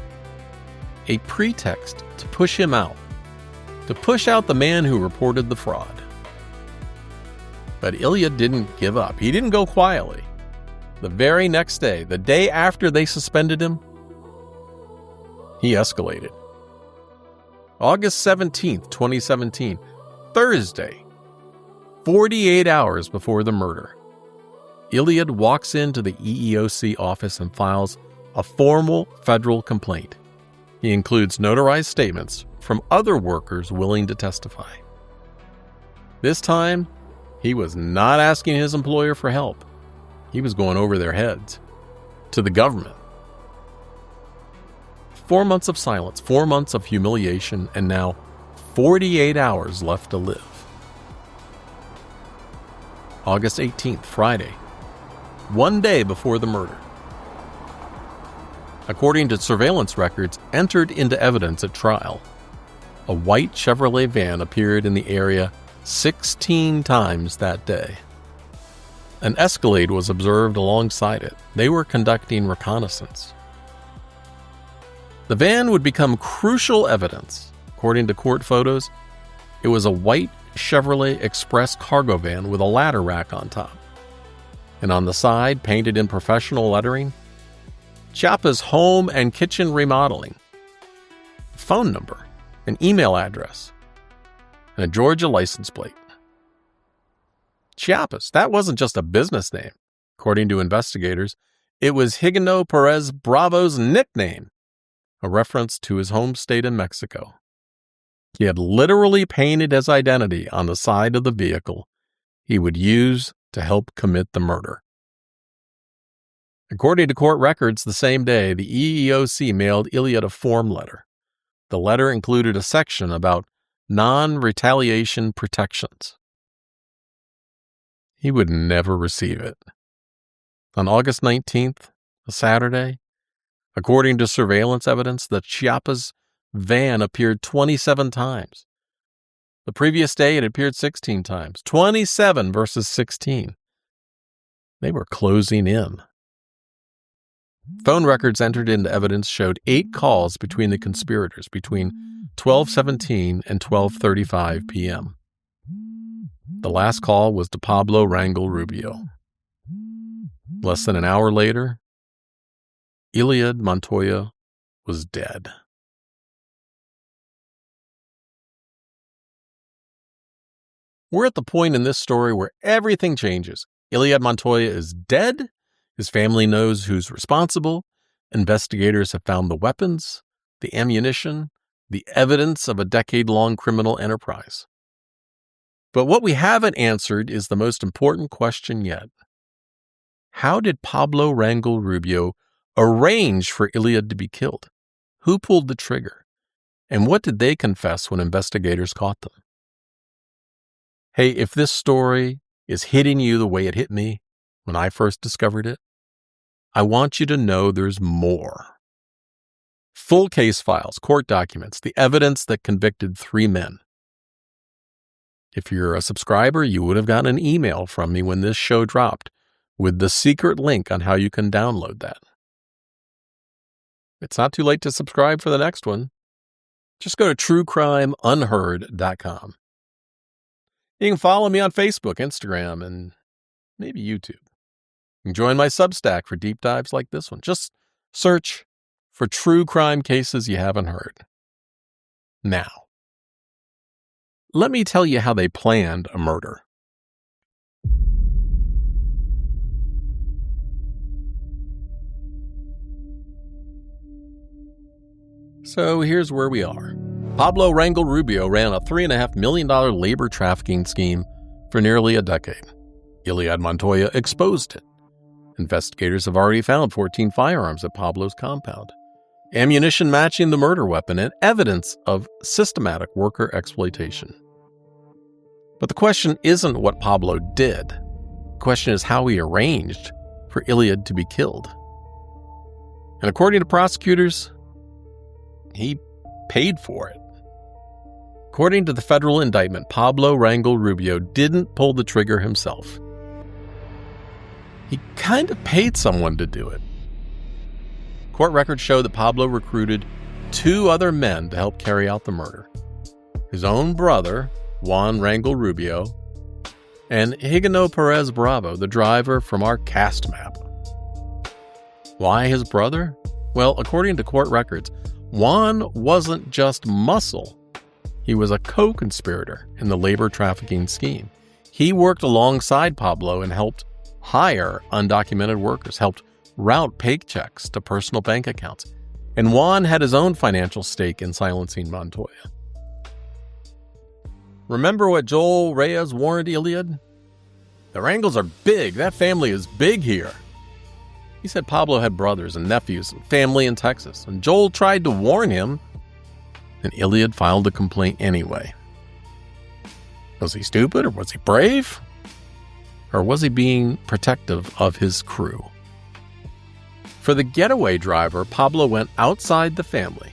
Speaker 1: A pretext to push him out. To push out the man who reported the fraud. But Eliud didn't give up. He didn't go quietly. The very next day, the day after they suspended him, he escalated. August 17th, 2017, Thursday, 48 hours before the murder, Eliud walks into the EEOC office and files a formal federal complaint. He includes notarized statements from other workers willing to testify. This time, he was not asking his employer for help. He was going over their heads to the government. 4 months of silence, 4 months of humiliation, and now 48 hours left to live. August 18th, Friday, 1 day before the murder. According to surveillance records entered into evidence at trial, a white Chevrolet van appeared in the area 16 times that day. An Escalade was observed alongside it. They were conducting reconnaissance. The van would become crucial evidence. According to court photos, it was a white Chevrolet Express cargo van with a ladder rack on top. And on the side, painted in professional lettering, Chiappa's home and kitchen remodeling, a phone number, an email address, and a Georgia license plate. Chiappa's, that wasn't just a business name. According to investigators, it was Higino Perez Bravo's nickname, a reference to his home state in Mexico. He had literally painted his identity on the side of the vehicle he would use to help commit the murder. According to court records, the same day, the EEOC mailed Eliud a form letter. The letter included a section about non-retaliation protections. He would never receive it. On August 19th, a Saturday, according to surveillance evidence, the Chiappa's van appeared 27 times. The previous day, it appeared 16 times. 27 versus 16. They were closing in. Phone records entered into evidence showed 8 calls between the conspirators between 12:17 and 12:35 p.m. The last call was to Pablo Rangel Rubio. Less than an hour later, Eliud Montoya was dead. We're at the point in this story where everything changes. Eliud Montoya is dead. His family knows who's responsible. Investigators have found the weapons, the ammunition, the evidence of a decade-long criminal enterprise. But what we haven't answered is the most important question yet. How did Pablo Rangel Rubio arrange for Eliud to be killed? Who pulled the trigger? And what did they confess when investigators caught them? Hey, if this story is hitting you the way it hit me when I first discovered it, I want you to know there's more. Full case files, court documents, the evidence that convicted 3 men. If you're a subscriber, you would have gotten an email from me when this show dropped with the secret link on how you can download that. It's not too late to subscribe for the next one. Just go to truecrimeunheard.com. You can follow me on Facebook, Instagram, and maybe YouTube. You can join my Substack for deep dives like this one. Just search for true crime cases you haven't heard. Now, let me tell you how they planned a murder. So here's where we are. Pablo Rangel Rubio ran a $3.5 million labor trafficking scheme for nearly a decade. Eliud Montoya exposed it. Investigators have already found 14 firearms at Pablo's compound, ammunition matching the murder weapon, and evidence of systematic worker exploitation. But the question isn't what Pablo did. The question is how he arranged for Eliud to be killed. And according to prosecutors, he paid for it. According to the federal indictment, Pablo Rangel Rubio didn't pull the trigger himself. He kind of paid someone to do it. Court records show that Pablo recruited 2 other men to help carry out the murder. His own brother, Juan Rangel Rubio, and Higino Perez Bravo, the driver from our cast map. Why his brother? Well, according to court records, Juan wasn't just muscle. He was a co-conspirator in the labor trafficking scheme. He worked alongside Pablo and helped hire undocumented workers, helped route paychecks to personal bank accounts. And Juan had his own financial stake in silencing Montoya. Remember what Joel Reyes warned Eliud? The Rangels are big. That family is big here. He said Pablo had brothers and nephews and family in Texas, and Joel tried to warn him, and Eliud filed a complaint anyway. Was he stupid, or was he brave? Or was he being protective of his crew? For the getaway driver, Pablo went outside the family.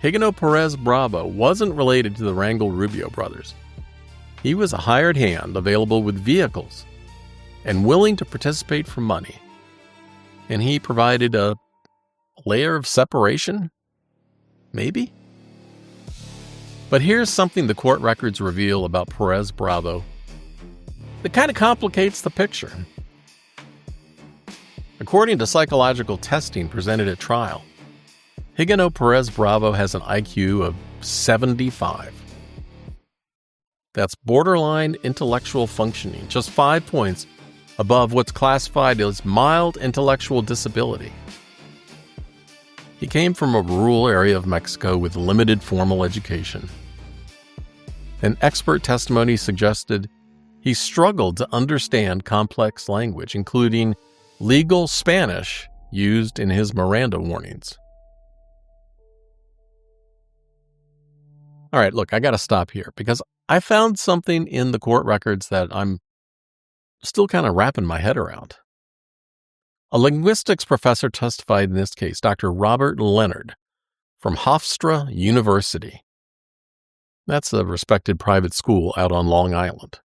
Speaker 1: Higino Perez Bravo wasn't related to the Rangel Rubio brothers. He was a hired hand available with vehicles and willing to participate for money. And he provided a layer of separation? Maybe? But here's something the court records reveal about Perez Bravo that kind of complicates the picture. According to psychological testing presented at trial, Higino Perez Bravo has an IQ of 75. That's borderline intellectual functioning, just 5 points above what's classified as mild intellectual disability. He came from a rural area of Mexico with limited formal education. And expert testimony suggested he struggled to understand complex language, including legal Spanish used in his Miranda warnings. All right, look, I got to stop here because I found something in the court records that I'm still kind of wrapping my head around. A linguistics professor testified in this case, Dr. Robert Leonard from Hofstra University. That's a respected private school out on Long Island.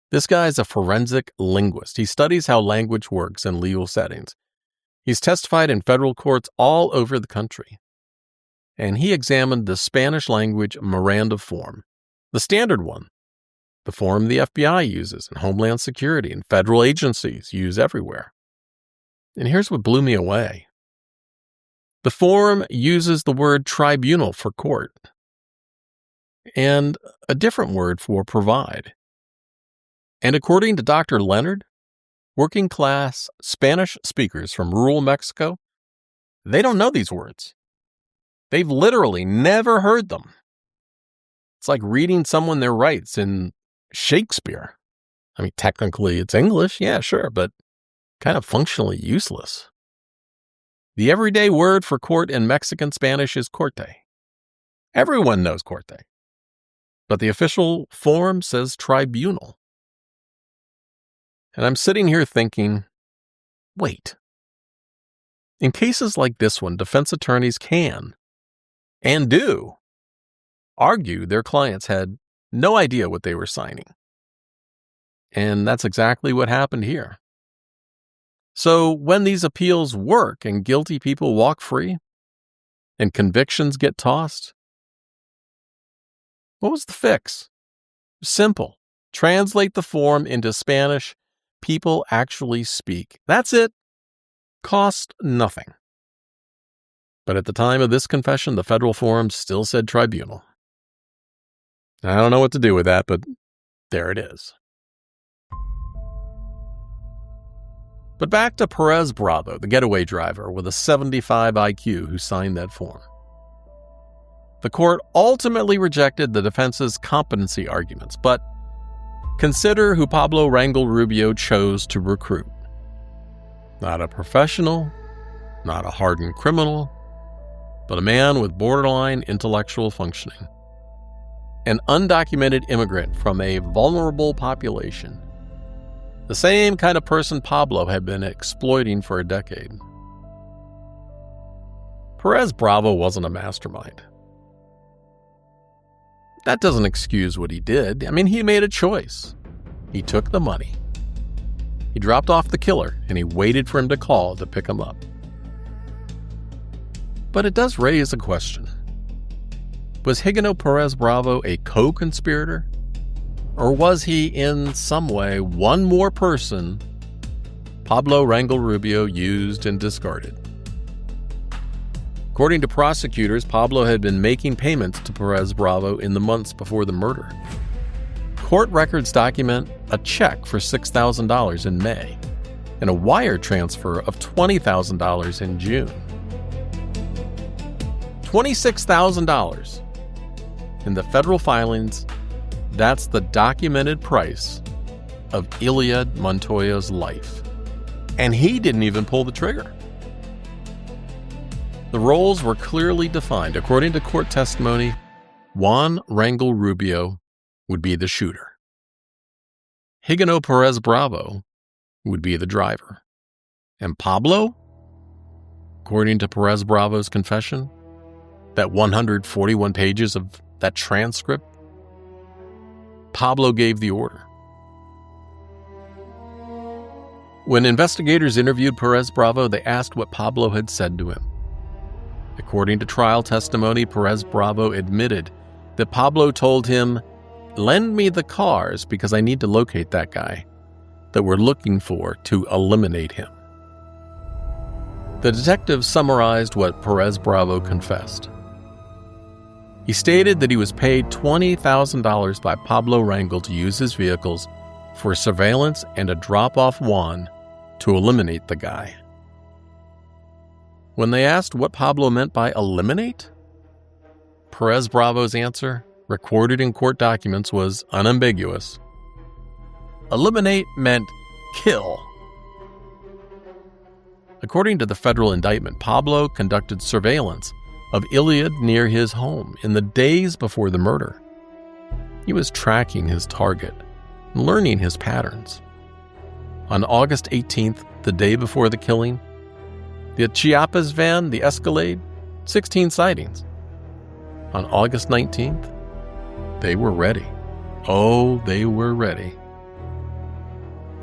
Speaker 1: This guy is a forensic linguist. He studies how language works in legal settings. He's testified in federal courts all over the country. And he examined the Spanish language Miranda form, the standard one, the form the FBI uses and Homeland Security and federal agencies use everywhere. And here's what blew me away. The form uses the word tribunal for court and a different word for provide. And according to Dr. Leonard, working class Spanish speakers from rural Mexico, they don't know these words. They've literally never heard them. It's like reading someone their rights in Shakespeare. I mean, technically it's English, yeah, sure, but kind of functionally useless. The everyday word for court in Mexican Spanish is corte. Everyone knows corte. But the official form says tribunal. And I'm sitting here thinking, wait. In cases like this one, defense attorneys can, and do, argue their clients had no idea what they were signing. And that's exactly what happened here. So when these appeals work and guilty people walk free and convictions get tossed, what was the fix? Simple. Translate the form into Spanish people actually speak. That's it. Cost nothing. But at the time of this confession, the federal form still said tribunal. I don't know what to do with that, but there it is. But back to Perez Bravo, the getaway driver with a 75 IQ who signed that form. The court ultimately rejected the defense's competency arguments, but consider who Pablo Rangel Rubio chose to recruit. Not a professional, not a hardened criminal, but a man with borderline intellectual functioning. An undocumented immigrant from a vulnerable population. The same kind of person Pablo had been exploiting for a decade. Perez Bravo wasn't a mastermind. That doesn't excuse what he did. I mean, he made a choice. He took the money. He dropped off the killer, and he waited for him to call to pick him up. But it does raise a question. Was Higino Perez Bravo a co-conspirator? Or was he in some way one more person Pablo Rangel Rubio used and discarded? According to prosecutors, Pablo had been making payments to Perez Bravo in the months before the murder. Court records document a check for $6,000 in May and a wire transfer of $20,000 in June. $26,000. In the federal filings, that's the documented price of Eliud Montoya's life. And he didn't even pull the trigger. The roles were clearly defined. According to court testimony, Juan Rangel Rubio would be the shooter. Higino Perez Bravo would be the driver. And Pablo, according to Perez Bravo's confession, that 141 pages of that transcript, Pablo gave the order. When investigators interviewed Perez Bravo, they asked what Pablo had said to him. According to trial testimony, Perez Bravo admitted that Pablo told him, "Lend me the cars because I need to locate that guy that we're looking for to eliminate him." The detective summarized what Perez Bravo confessed. He stated that he was paid $20,000 by Pablo Rangel to use his vehicles for surveillance and to drop off Juan to eliminate the guy. When they asked what Pablo meant by eliminate, Perez Bravo's answer, recorded in court documents, was unambiguous. Eliminate meant kill. According to the federal indictment, Pablo conducted surveillance of Eliud near his home in the days before the murder. He was tracking his target and learning his patterns. On August 18th, the day before the killing, the Chiapas van, the Escalade, 16 sightings. On August 19th, they were ready. Oh, they were ready.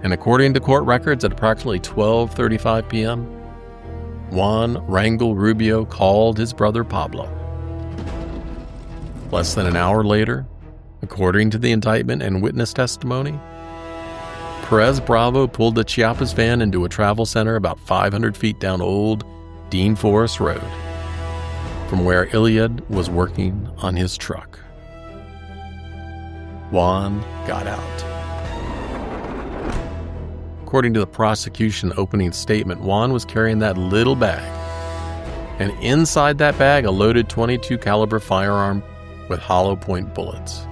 Speaker 1: And according to court records, at approximately 12:35 p.m., Juan Rangel Rubio called his brother Pablo. Less than an hour later, according to the indictment and witness testimony, Perez Bravo pulled the Chiapas van into a travel center about 500 feet down Old Dean Forest Road, from where Eliud was working on his truck. Juan got out. According to the prosecution opening statement, Juan was carrying that little bag, and inside that bag a loaded .22 caliber firearm with hollow point bullets.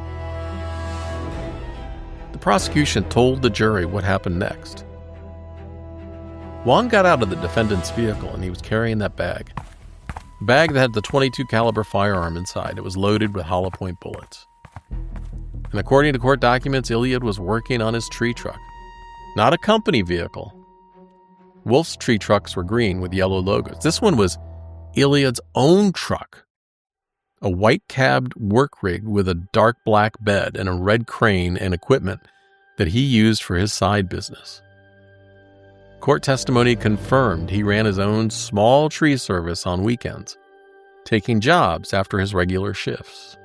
Speaker 1: The prosecution told the jury what happened next. Juan got out of the defendant's vehicle and he was carrying that bag. A bag that had the .22 caliber firearm inside. It was loaded with hollow point bullets. And according to court documents, Eliud was working on his tree truck. Not a company vehicle. Wolf's tree trucks were green with yellow logos. This one was Eliud's own truck. A white cabbed work rig with a dark black bed and a red crane and equipment that he used for his side business. Court testimony confirmed he ran his own small tree service on weekends, taking jobs after his regular shifts.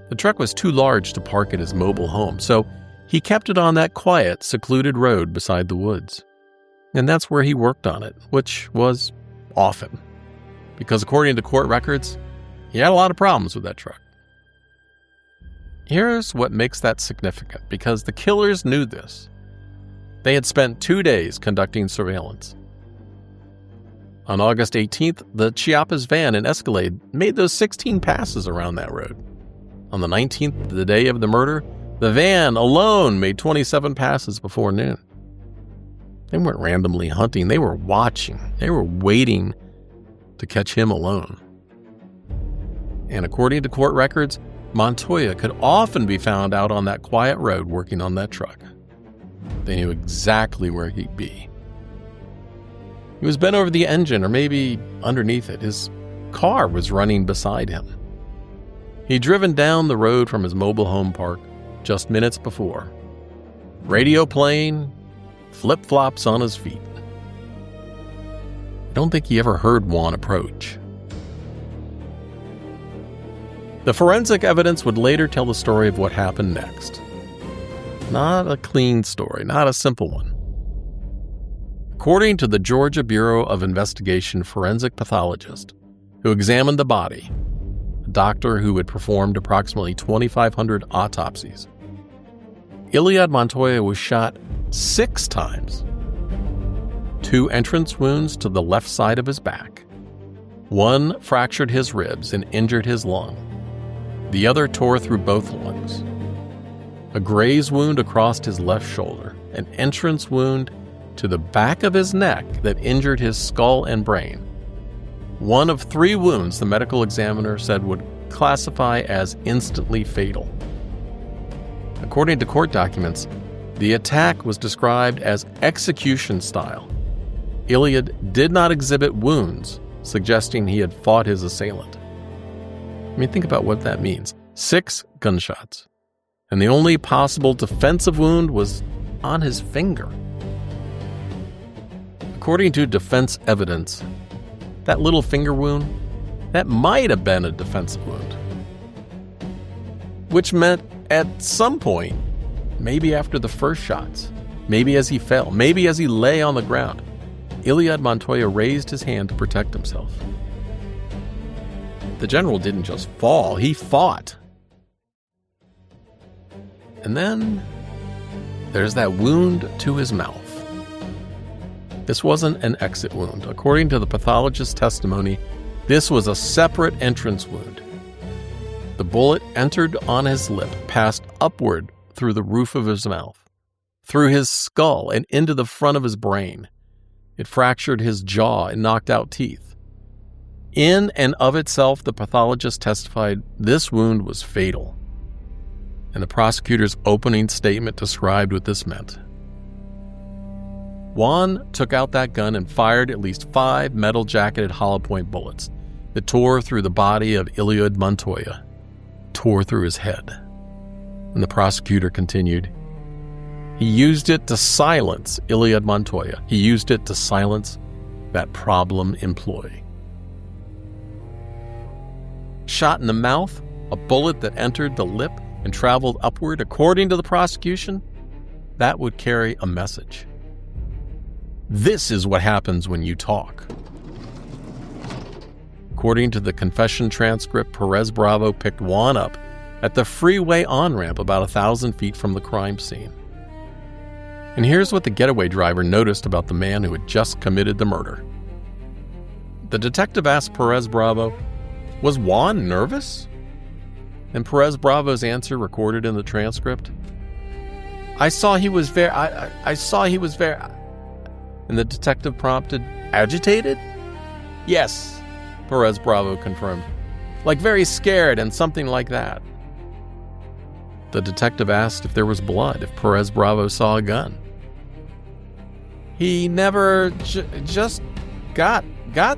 Speaker 1: The truck was too large to park at his mobile home, so he kept it on that quiet, secluded road beside the woods. And that's where he worked on it, which was often. Because according to court records, he had a lot of problems with that truck. Here's what makes that significant, because the killers knew this. They had spent 2 days conducting surveillance. On August 18th, the Chiapas van and Escalade made those 16 passes around that road. On the 19th, the day of the murder, the van alone made 27 passes before noon. They weren't randomly hunting. They were watching. They were waiting to catch him alone. And according to court records, Montoya could often be found out on that quiet road working on that truck. They knew exactly where he'd be. He was bent over the engine, or maybe underneath it. His car was running beside him. He'd driven down the road from his mobile home park just minutes before. Radio playing, flip-flops on his feet. I don't think he ever heard Juan approach. The forensic evidence would later tell the story of what happened next. Not a clean story, not a simple one. According to the Georgia Bureau of Investigation forensic pathologist who examined the body, a doctor who had performed approximately 2,500 autopsies, Eliud Montoya was shot 6 times. 2 entrance wounds to the left side of his back. 1 fractured his ribs and injured his lung. The other tore through both lungs. A graze wound across his left shoulder. An entrance wound to the back of his neck that injured his skull and brain. 1 of 3 wounds the medical examiner said would classify as instantly fatal. According to court documents, the attack was described as execution style. Eliud did not exhibit wounds, suggesting he had fought his assailant. I mean, think about what that means. 6 gunshots. And the only possible defensive wound was on his finger. According to defense evidence, that little finger wound, that might have been a defensive wound. which meant at some point, maybe after the first shots, maybe as he fell, maybe as he lay on the ground, Eliud Montoya raised his hand to protect himself. The general didn't just fall, he fought. And then there's that wound to his mouth. This wasn't an exit wound. According to the pathologist's testimony, this was a separate entrance wound. The bullet entered on his lip, passed upward through the roof of his mouth, through his skull and into the front of his brain. It fractured his jaw and knocked out teeth. In and of itself, the pathologist testified this wound was fatal. And the prosecutor's opening statement described what this meant. Juan took out that gun and fired at least 5 metal-jacketed hollow-point bullets that tore through the body of Eliud Montoya, tore through his head. And the prosecutor continued, he used it to silence Eliud Montoya. He used it to silence that problem employee. Shot in the mouth, a bullet that entered the lip and traveled upward, according to the prosecution, that would carry a message. This is what happens when you talk. According to the confession transcript, Perez Bravo picked Juan up at the freeway on-ramp about 1,000 feet from the crime scene. And here's what the getaway driver noticed about the man who had just committed the murder. The detective asked Perez Bravo, was Juan nervous? And Perez Bravo's answer, recorded in the transcript, I saw he was very... And the detective prompted, agitated? Yes, Perez Bravo confirmed. Like very scared and something like that. The detective asked if there was blood, if Perez Bravo saw a gun. He never just got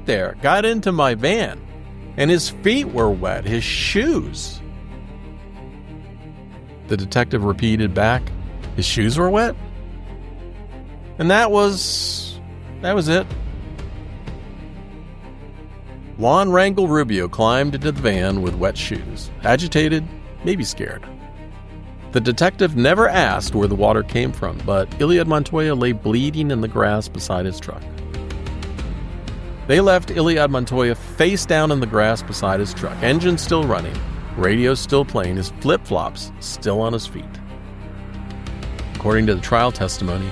Speaker 1: there, got into my van, and his feet were wet, his shoes. The detective repeated back, his shoes were wet? And that was it. Juan Rangel Rubio climbed into the van with wet shoes, agitated, maybe scared. The detective never asked where the water came from, but Eliud Montoya lay bleeding in the grass beside his truck. They left Eliud Montoya face down in the grass beside his truck, engine still running, radio still playing, his flip-flops still on his feet. According to the trial testimony,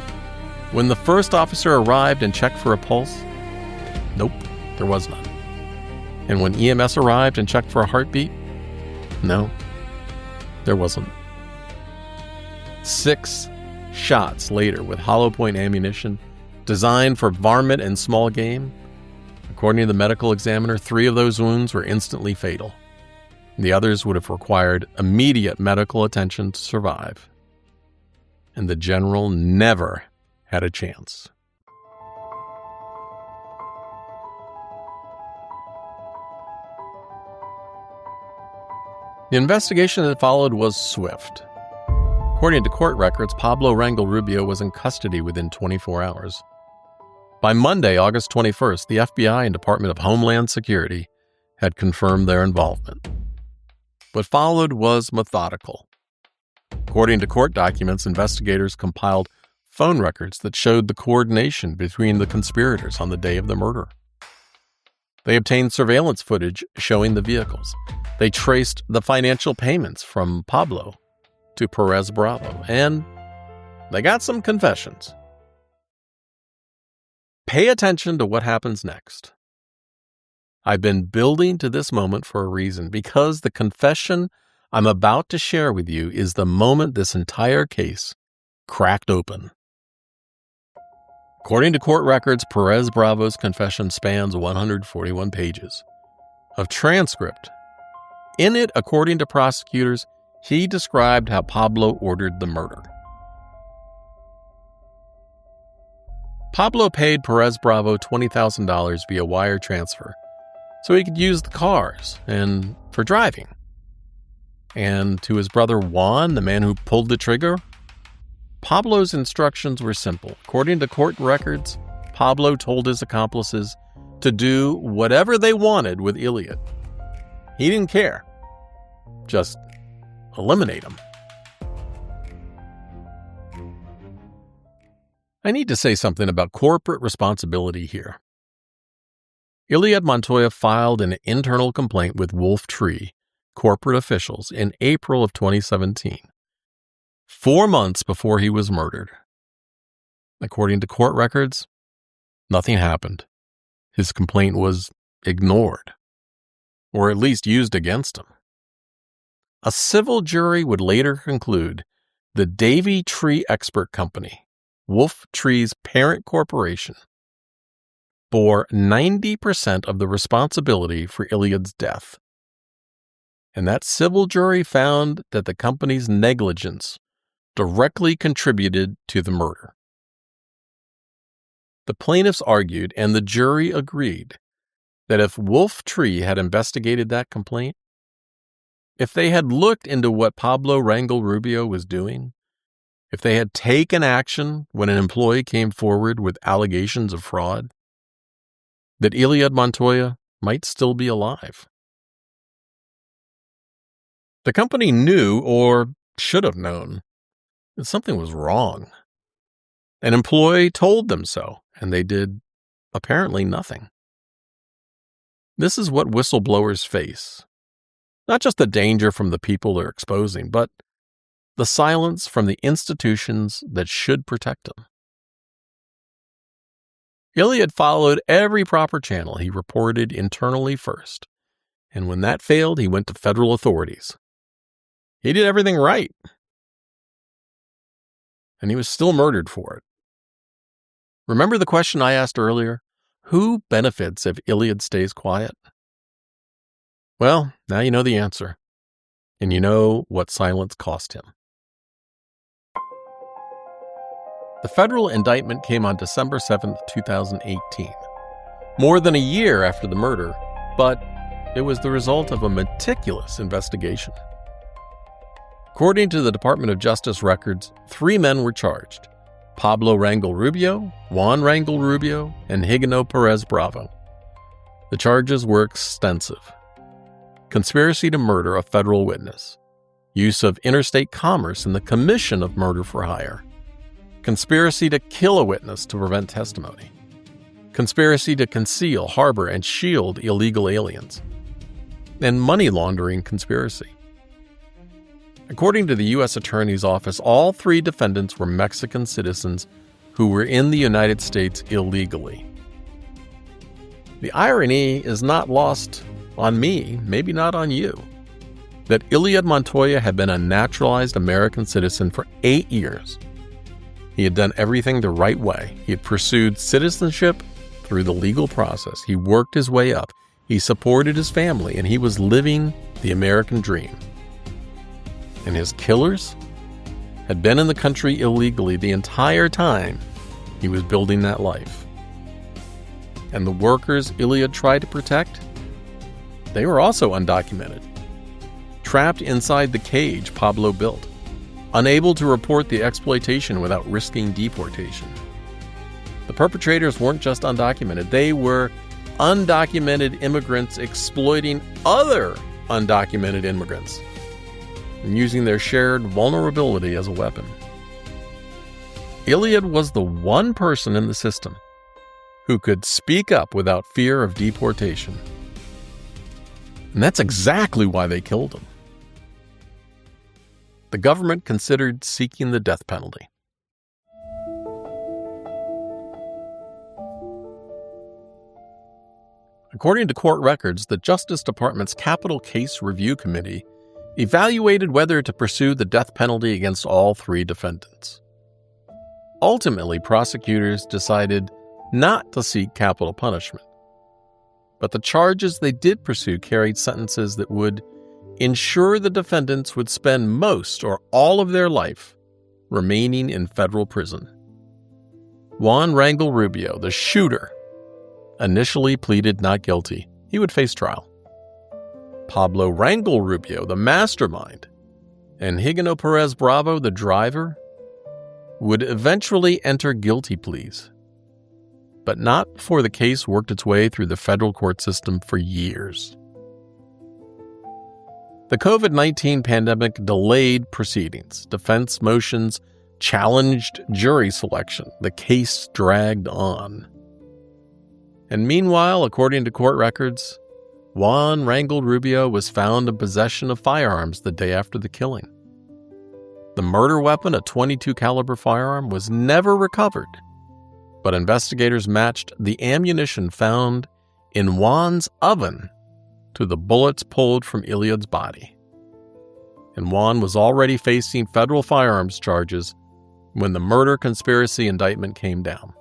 Speaker 1: when the first officer arrived and checked for a pulse, nope, there was none. And when EMS arrived and checked for a heartbeat, no, there wasn't. 6 shots later with hollow-point ammunition designed for varmint and small game. According to the medical examiner, 3 of those wounds were instantly fatal. The others would have required immediate medical attention to survive. And the general never had a chance. The investigation that followed was swift. According to court records, Pablo Rangel Rubio was in custody within 24 hours. By Monday, August 21st, the FBI and Department of Homeland Security had confirmed their involvement. What followed was methodical. According to court documents, investigators compiled phone records that showed the coordination between the conspirators on the day of the murder. They obtained surveillance footage showing the vehicles. They traced the financial payments from Pablo to Perez Bravo, and they got some confessions. Pay attention to what happens next. I've been building to this moment for a reason, because the confession I'm about to share with you is the moment this entire case cracked open. According to court records, Perez Bravo's confession spans 141 pages of transcript. In it, according to prosecutors, he described how Pablo ordered the murder. Pablo paid Perez Bravo $20,000 via wire transfer so he could use the cars and for driving. And to his brother Juan, the man who pulled the trigger, Pablo's instructions were simple. According to court records, Pablo told his accomplices to do whatever they wanted with Eliud. He didn't care. Just eliminate him. I need to say something about corporate responsibility here. Eliud Montoya filed an internal complaint with Wolf Tree corporate officials in April of 2017, 4 months before he was murdered. According to court records, nothing happened. His complaint was ignored, or at least used against him. A civil jury would later conclude the Davy Tree Expert Company, Wolf Tree's parent corporation, bore 90% of the responsibility for Eliud's death. And that civil jury found that the company's negligence directly contributed to the murder. The plaintiffs argued, and the jury agreed, that if Wolf Tree had investigated that complaint, if they had looked into what Pablo Rangel Rubio was doing, if they had taken action when an employee came forward with allegations of fraud, that Eliud Montoya might still be alive. The company knew, or should have known, that something was wrong. An employee told them so, and they did apparently nothing. This is what whistleblowers face. Not just the danger from the people they're exposing, but the silence from the institutions that should protect them. Eliud followed every proper channel. He reported internally first, and when that failed, he went to federal authorities. He did everything right, and he was still murdered for it. Remember the question I asked earlier? Who benefits if Eliud stays quiet? Well, now you know the answer, and you know what silence cost him. The federal indictment came on December 7, 2018, more than a year after the murder, but it was the result of a meticulous investigation. According to the Department of Justice records, 3 men were charged: Pablo Rangel Rubio, Juan Rangel Rubio, and Higino Perez Bravo. The charges were extensive: conspiracy to murder a federal witness, use of interstate commerce in the commission of murder for hire, conspiracy to kill a witness to prevent testimony, conspiracy to conceal, harbor, and shield illegal aliens, and money laundering conspiracy. According to the U.S. Attorney's Office, all 3 defendants were Mexican citizens who were in the United States illegally. The irony is not lost on me, maybe not on you, that Eliud Montoya had been a naturalized American citizen for 8 years. He had done everything the right way. He had pursued citizenship through the legal process. He worked his way up. He supported his family, and he was living the American dream. And his killers had been in the country illegally the entire time he was building that life. And the workers Eliud tried to protect, they were also undocumented, trapped inside the cage Pablo built, unable to report the exploitation without risking deportation. The perpetrators weren't just undocumented, they were undocumented immigrants exploiting other undocumented immigrants and using their shared vulnerability as a weapon. Eliud was the one person in the system who could speak up without fear of deportation. And that's exactly why they killed him. The government considered seeking the death penalty. According to court records, the Justice Department's Capital Case Review Committee evaluated whether to pursue the death penalty against all 3 defendants. Ultimately, prosecutors decided not to seek capital punishment, but the charges they did pursue carried sentences that would ensure the defendants would spend most or all of their life remaining in federal prison. Juan Rangel Rubio, the shooter, initially pleaded not guilty. He would face trial. Pablo Rangel Rubio, the mastermind, and Higino Perez Bravo, the driver, would eventually enter guilty pleas, but not before the case worked its way through the federal court system for years. The COVID-19 pandemic delayed proceedings. Defense motions challenged jury selection. The case dragged on. And meanwhile, according to court records, Juan Rangel Rubio was found in possession of firearms the day after the killing. The murder weapon, a .22 caliber firearm, was never recovered, but investigators matched the ammunition found in Juan's oven to the bullets pulled from Eliud's body. And Juan was already facing federal firearms charges when the murder conspiracy indictment came down.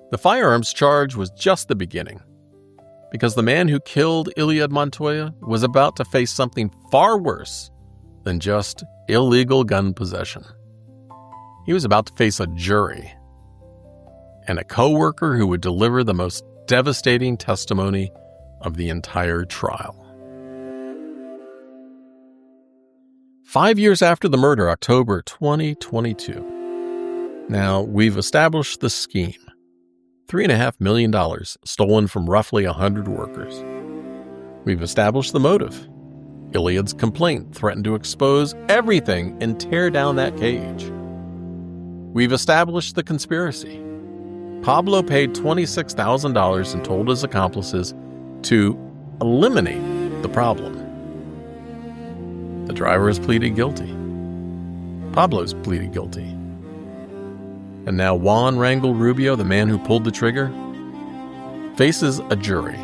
Speaker 1: The firearms charge was just the beginning, because the man who killed Eliud Montoya was about to face something far worse than just illegal gun possession. He was about to face a jury and a co-worker who would deliver the most devastating testimony of the entire trial. 5 years after the murder, October 2022. Now, we've established the scheme. $3.5 million stolen from roughly 100 workers. We've established the motive. Eliud's complaint threatened to expose everything and tear down that cage. We've established the conspiracy. Pablo paid $26,000 and told his accomplices to eliminate the problem. The driver has pleaded guilty. Pablo's pleaded guilty. And now Juan Rangel Rubio, the man who pulled the trigger, faces a jury.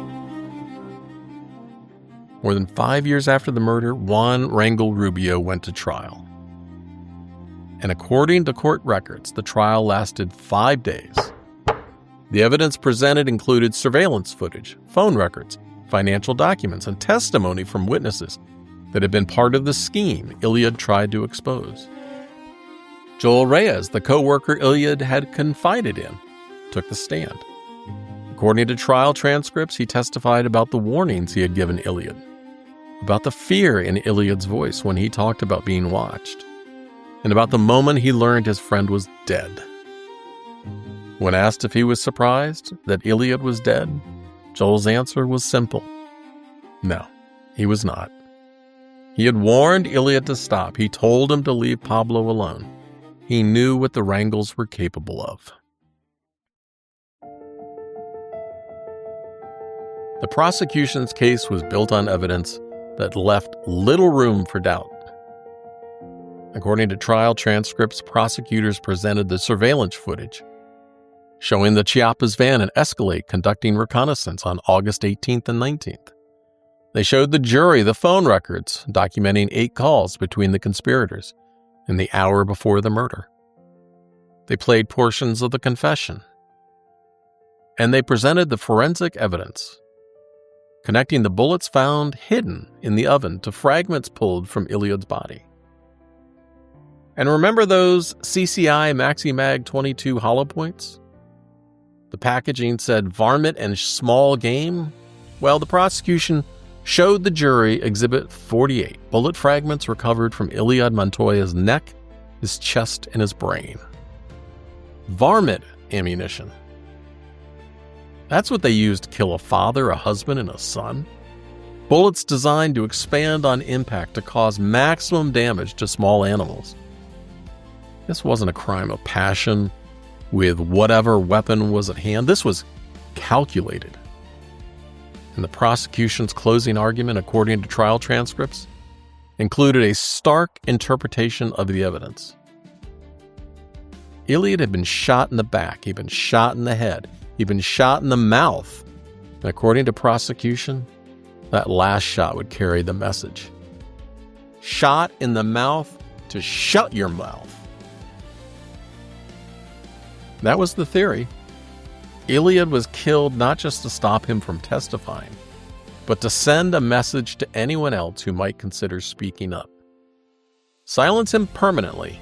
Speaker 1: More than 5 years after the murder, Juan Rangel Rubio went to trial. And according to court records, the trial lasted 5 days. The evidence presented included surveillance footage, phone records, financial documents, and testimony from witnesses that had been part of the scheme Eliud tried to expose. Joel Reyes, the co-worker Eliud had confided in, took the stand. According to trial transcripts, he testified about the warnings he had given Eliud, about the fear in Eliud's voice when he talked about being watched, and about the moment he learned his friend was dead. When asked if he was surprised that Eliud was dead, Joel's answer was simple. No, he was not. He had warned Eliud to stop. He told him to leave Pablo alone. He knew what the Rangels were capable of. The prosecution's case was built on evidence that left little room for doubt. According to trial transcripts, prosecutors presented the surveillance footage showing the Chiapas van and Escalade conducting reconnaissance on August 18th and 19th. They showed the jury the phone records documenting 8 calls between the conspirators in the hour before the murder. They played portions of the confession. And they presented the forensic evidence, connecting the bullets found hidden in the oven to fragments pulled from Eliud's body. And remember those CCI Maxi-Mag 22 hollow points? The packaging said varmint and small game? Well, the prosecution showed the jury Exhibit 48, bullet fragments recovered from Eliud Montoya's neck, his chest, and his brain. Varmint ammunition. That's what they used to kill a father, a husband, and a son. Bullets designed to expand on impact to cause maximum damage to small animals. This wasn't a crime of passion with whatever weapon was at hand. This was calculated. And the prosecution's closing argument, according to trial transcripts, included a stark interpretation of the evidence. Eliud had been shot in the back. He'd been shot in the head. He'd been shot in the mouth. And according to prosecution, that last shot would carry the message. Shot in the mouth to shut your mouth. That was the theory. Eliud was killed not just to stop him from testifying, but to send a message to anyone else who might consider speaking up. Silence him permanently,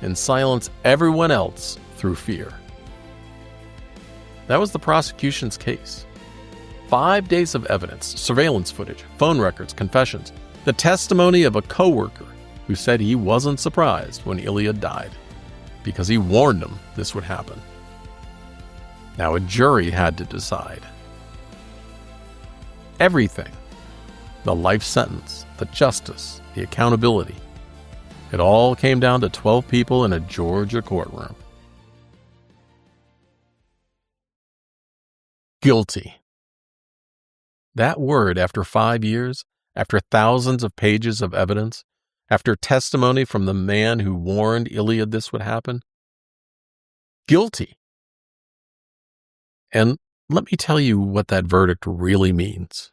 Speaker 1: and silence everyone else through fear. That was the prosecution's case. 5 days of evidence, surveillance footage, phone records, confessions, the testimony of a co-worker who said he wasn't surprised when Eliud died, because he warned him this would happen. Now a jury had to decide. Everything The life sentence, the justice, the accountability. It all came down to 12 people in a Georgia courtroom. Guilty. That word, after 5 years, after thousands of pages of evidence, after testimony from the man who warned Eliud this would happen. Guilty. And let me tell you what that verdict really means.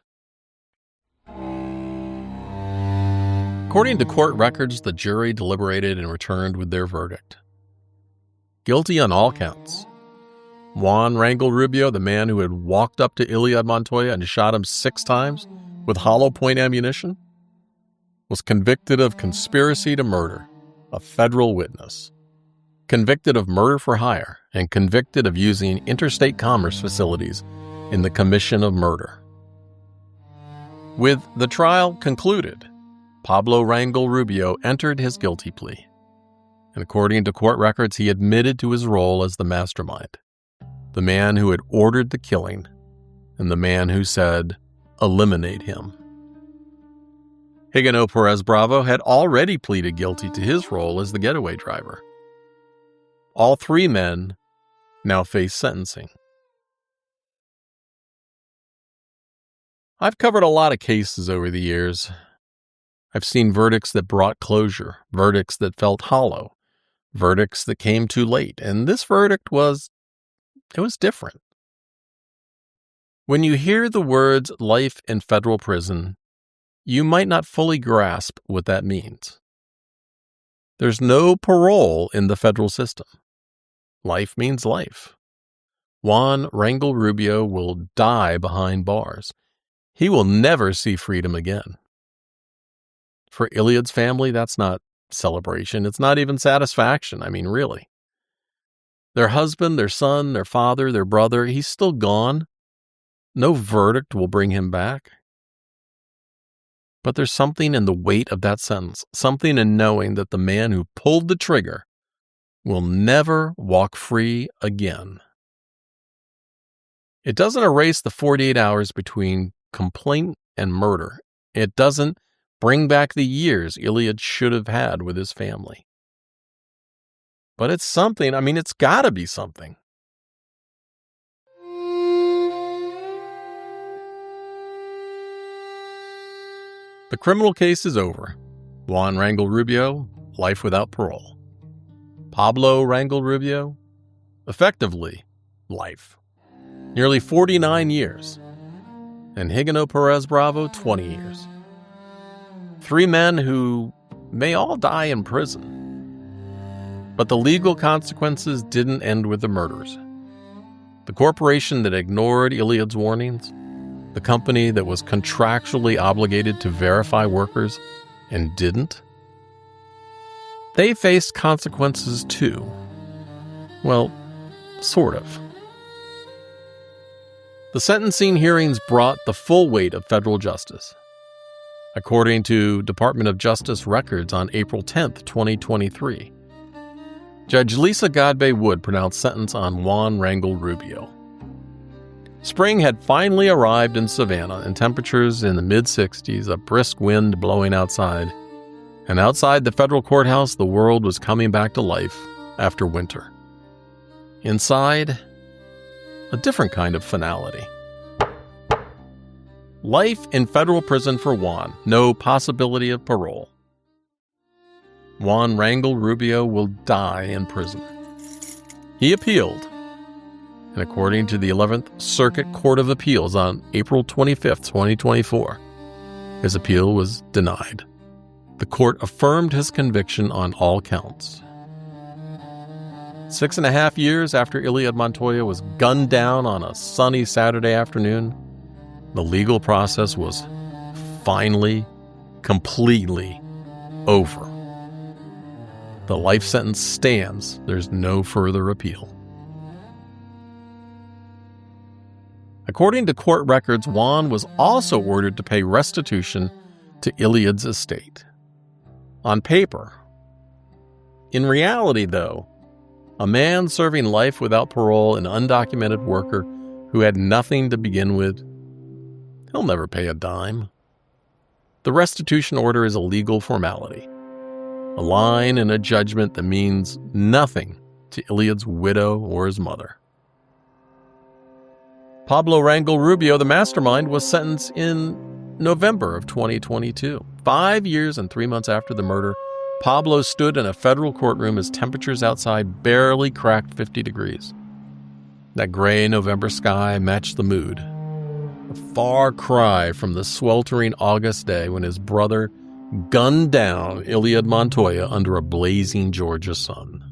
Speaker 1: According to court records, the jury deliberated and returned with their verdict. Guilty on all counts. Juan Rangel Rubio, the man who had walked up to Eliud Montoya and shot him 6 times with hollow point ammunition, was convicted of conspiracy to murder a federal witness, convicted of murder for hire, and convicted of using interstate commerce facilities in the commission of murder. With the trial concluded, Pablo Rangel Rubio entered his guilty plea, and according to court records, he admitted to his role as the mastermind, the man who had ordered the killing, and the man who said, "Eliminate him." Higino Perez Bravo had already pleaded guilty to his role as the getaway driver. All 3 men now face sentencing. I've covered a lot of cases over the years. I've seen verdicts that brought closure, verdicts that felt hollow, verdicts that came too late, and this verdict was different. When you hear the words life in federal prison, you might not fully grasp what that means. There's no parole in the federal system. Life means life. Juan Rangel Rubio will die behind bars. He will never see freedom again. For Eliud's family, that's not celebration. It's not even satisfaction. I mean, really. Their husband, their son, their father, their brother, he's still gone. No verdict will bring him back. But there's something in the weight of that sentence, something in knowing that the man who pulled the trigger will never walk free again. It doesn't erase the 48 hours between complaint and murder. It doesn't bring back the years Eliud should have had with his family. But it's something. I mean, it's got to be something. The criminal case is over. Juan Rangel Rubio, life without parole. Pablo Rangel Rubio, effectively, life. Nearly 49 years. And Higino Perez Bravo, 20 years. 3 men who may all die in prison. But the legal consequences didn't end with the murders. The corporation that ignored Eliud's warnings, the company that was contractually obligated to verify workers and didn't, they faced consequences too. Well, sort of. The sentencing hearings brought the full weight of federal justice. According to Department of Justice records on April 10, 2023, Judge Lisa Godbey Wood pronounced sentence on Juan Rangel Rubio. Spring had finally arrived in Savannah, and temperatures in the mid-60s, a brisk wind blowing outside. And outside the federal courthouse, the world was coming back to life after winter. Inside, a different kind of finality. Life in federal prison for Juan, no possibility of parole. Juan Rangel Rubio will die in prison. He appealed, and according to the 11th Circuit Court of Appeals on April 25, 2024, his appeal was denied. The court affirmed his conviction on all counts. 6.5 years after Eliud Montoya was gunned down on a sunny Saturday afternoon, the legal process was finally, completely over. The life sentence stands. There's no further appeal. According to court records, Juan was also ordered to pay restitution to Eliud's estate. On paper. In reality, though, a man serving life without parole, an undocumented worker who had nothing to begin with, he'll never pay a dime. The restitution order is a legal formality, a line in a judgment that means nothing to Eliud's widow or his mother. Pablo Rangel Rubio, the mastermind, was sentenced in November of 2022. 5 years and 3 months after the murder, Pablo stood in a federal courtroom as temperatures outside barely cracked 50 degrees. That gray November sky matched the mood, a far cry from the sweltering August day when his brother gunned down Eliud Montoya under a blazing Georgia sun.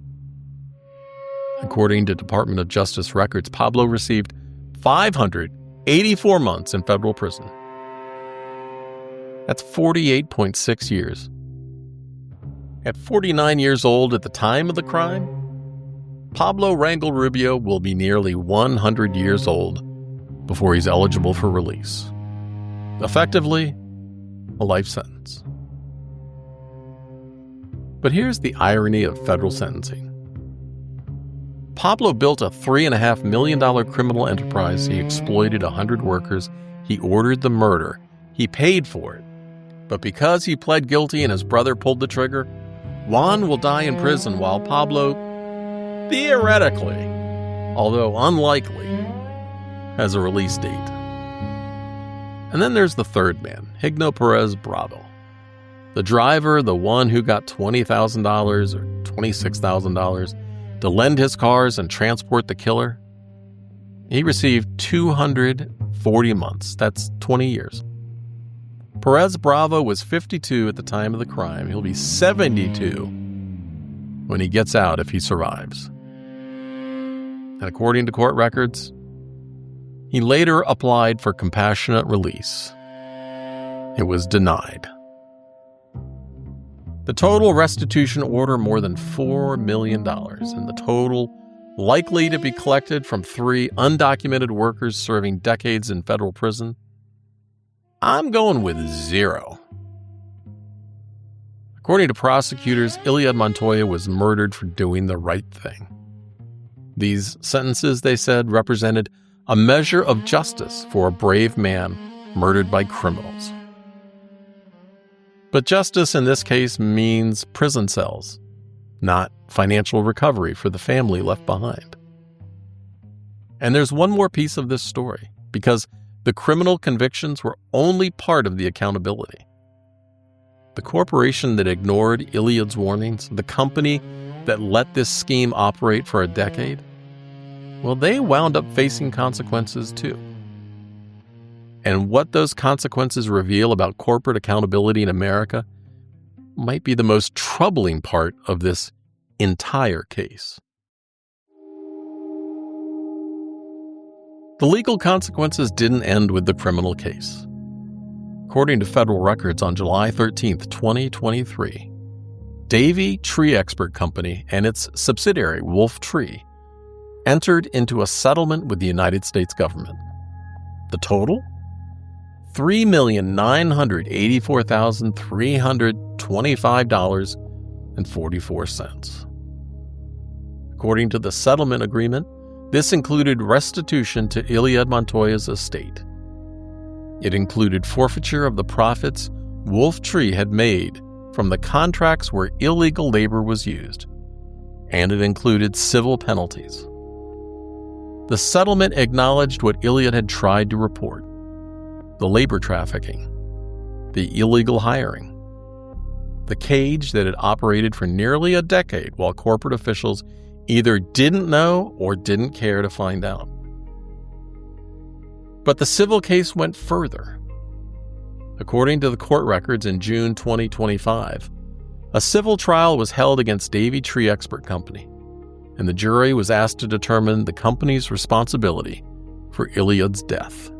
Speaker 1: According to Department of Justice records, Pablo received 584 months in federal prison. That's 48.6 years. At 49 years old at the time of the crime, Pablo Rangel Rubio will be nearly 100 years old before he's eligible for release. Effectively, a life sentence. But here's the irony of federal sentencing. Pablo built a $3.5 million criminal enterprise. He exploited 100 workers. He ordered the murder. He paid for it. But because he pled guilty and his brother pulled the trigger, Juan will die in prison while Pablo, theoretically, although unlikely, has a release date. And then there's the third man, Higno Perez Bravo. The driver, the one who got $20,000 or $26,000 to lend his cars and transport the killer. He received 240 months. That's 20 years. Perez Bravo was 52 at the time of the crime. He'll be 72 when he gets out if he survives. And according to court records, he later applied for compassionate release. It was denied. The total restitution order, more than $4 million, and the total likely to be collected from 3 undocumented workers serving decades in federal prison, I'm going with 0. According to prosecutors, Eliud Montoya was murdered for doing the right thing. These sentences, they said, represented a measure of justice for a brave man murdered by criminals. But justice in this case means prison cells, not financial recovery for the family left behind. And there's one more piece of this story, because the criminal convictions were only part of the accountability. The corporation that ignored Eliud's warnings, the company that let this scheme operate for a decade, well, they wound up facing consequences too. And what those consequences reveal about corporate accountability in America might be the most troubling part of this entire case. The legal consequences didn't end with the criminal case. According to federal records, on July 13, 2023, Davey Tree Expert Company and its subsidiary, Wolf Tree, entered into a settlement with the United States government. The total? $3,984,325.44. According to the settlement agreement, this included restitution to Eliud Montoya's estate. It included forfeiture of the profits Wolf Tree had made from the contracts where illegal labor was used, and it included civil penalties. The settlement acknowledged what Eliud had tried to report: the labor trafficking, the illegal hiring, the cage that had operated for nearly a decade while corporate officials either didn't know or didn't care to find out. But the civil case went further. According to the court records, in June 2025, a civil trial was held against Davey Tree Expert Company, and the jury was asked to determine the company's responsibility for Eliud's death.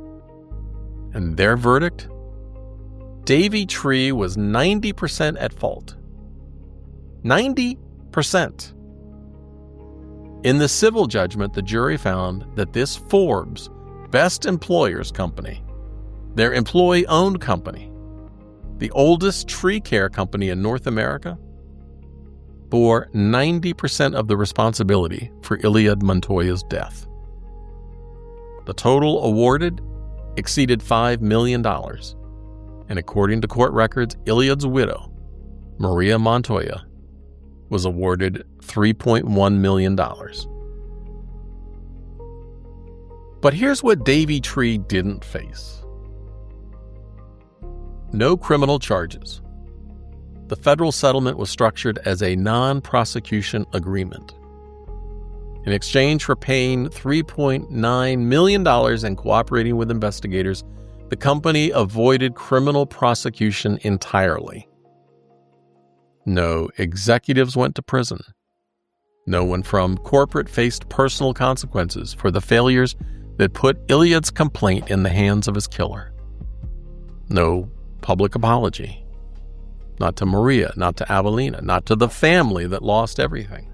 Speaker 1: And their verdict? Davey Tree was 90% at fault. 90%. In the civil judgment, the jury found that this Forbes Best Employers Company, their employee-owned company, the oldest tree care company in North America, bore 90% of the responsibility for Eliud Montoya's death. The total awarded exceeded $5 million, And according to court records, Eliud's widow, Maria Montoya, was awarded $3.1 million. But here's what Davy Tree didn't face. No criminal charges. The federal settlement was structured as a non-prosecution agreement. In exchange for paying $3.9 million and cooperating with investigators, the company avoided criminal prosecution entirely. No executives went to prison. No one from corporate faced personal consequences for the failures that put Eliud's complaint in the hands of his killer. No public apology. Not to Maria, not to Avelina, not to the family that lost everything.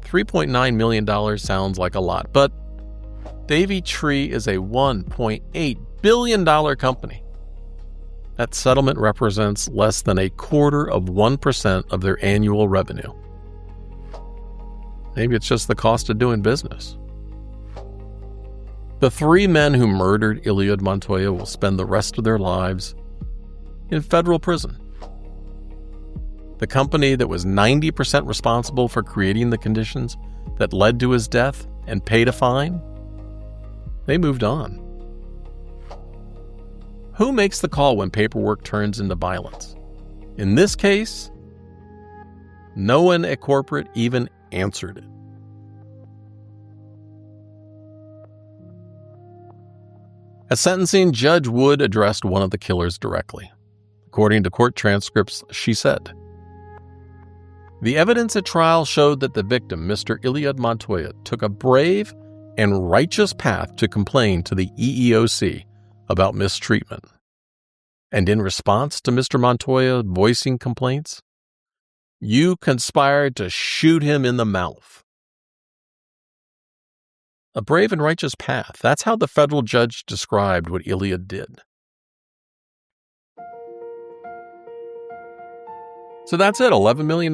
Speaker 1: $3.9 million sounds like a lot, but Davy Tree is a $1.8 billion company. That settlement represents less than 0.25% of their annual revenue. Maybe it's just the cost of doing business. The 3 men who murdered Eliud Montoya will spend the rest of their lives in federal prison. The company that was 90% responsible for creating the conditions that led to his death and paid a fine, they moved on. Who makes the call when paperwork turns into violence? In this case, no one at corporate even answered it. At sentencing, Judge Wood addressed one of the killers directly. According to court transcripts, she said, "The evidence at trial showed that the victim, Mr. Eliud Montoya, took a brave and righteous path to complain to the EEOC about mistreatment. And in response to Mr. Montoya voicing complaints, you conspired to shoot him in the mouth." A brave and righteous path. That's how the federal judge described what Eliud did. So that's it, $11 million.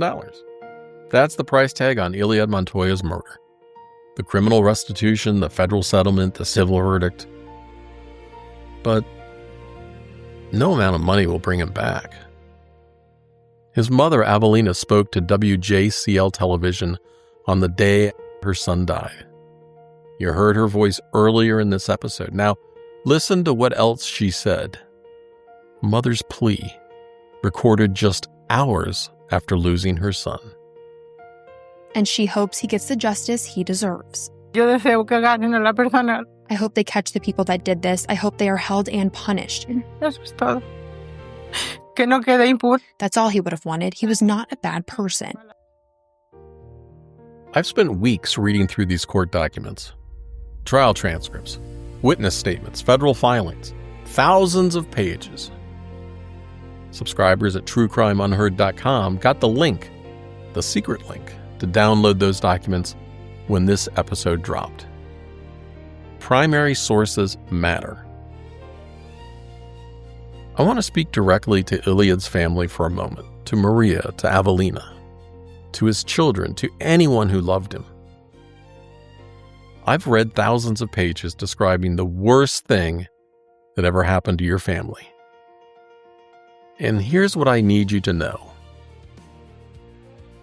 Speaker 1: That's the price tag on Eliud Montoya's murder. The criminal restitution, the federal settlement, the civil verdict. But no amount of money will bring him back. His mother, Avelina, spoke to WJCL television on the day her son died. You heard her voice earlier in this episode. Now, listen to what else she said. Mother's plea, recorded just hours after losing her son.
Speaker 2: And she hopes he gets the justice he deserves.
Speaker 4: Yo deseo que agarren a la persona.
Speaker 2: I hope they catch the people that did this. I hope they are held and punished.
Speaker 4: Eso es todo. Que no quede impune.
Speaker 2: That's all he would have wanted. He was not a bad person.
Speaker 1: I've spent weeks reading through these court documents. Trial transcripts, witness statements, federal filings, thousands of pages. Subscribers at truecrimeunheard.com got the link, the secret link, to download those documents when this episode dropped. Primary sources matter. I want to speak directly to Eliud's family for a moment, to Maria, to Avelina, to his children, to anyone who loved him. I've read thousands of pages describing the worst thing that ever happened to your family. And here's what I need you to know.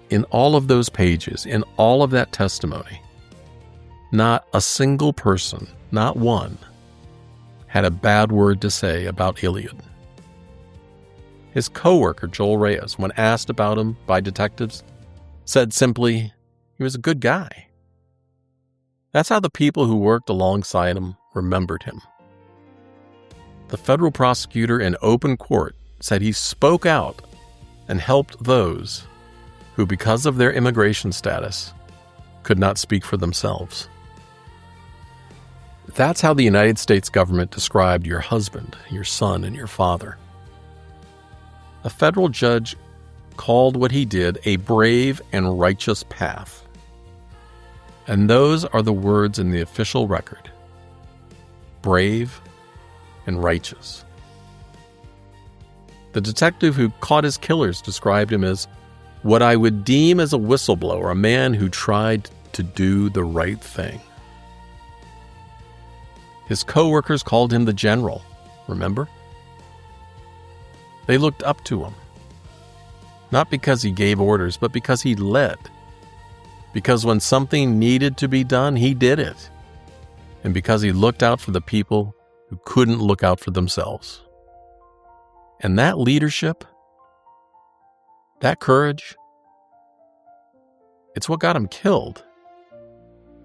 Speaker 1: In all of those pages, in all of that testimony, not a single person, not one, had a bad word to say about Eliud. His coworker, Joel Reyes, when asked about him by detectives, said simply, he was a good guy. That's how the people who worked alongside him remembered him. The federal prosecutor in open court said he spoke out and helped those who, because of their immigration status, could not speak for themselves. That's how the United States government described your husband, your son, and your father. A federal judge called what he did a brave and righteous path. And those are the words in the official record. Brave and righteous. The detective who caught his killers described him as what I would deem as a whistleblower, a man who tried to do the right thing. His co-workers called him the general, remember? They looked up to him. Not because he gave orders, but because he led. Because when something needed to be done, he did it. And because he looked out for the people who couldn't look out for themselves. And that leadership, that courage, it's what got him killed.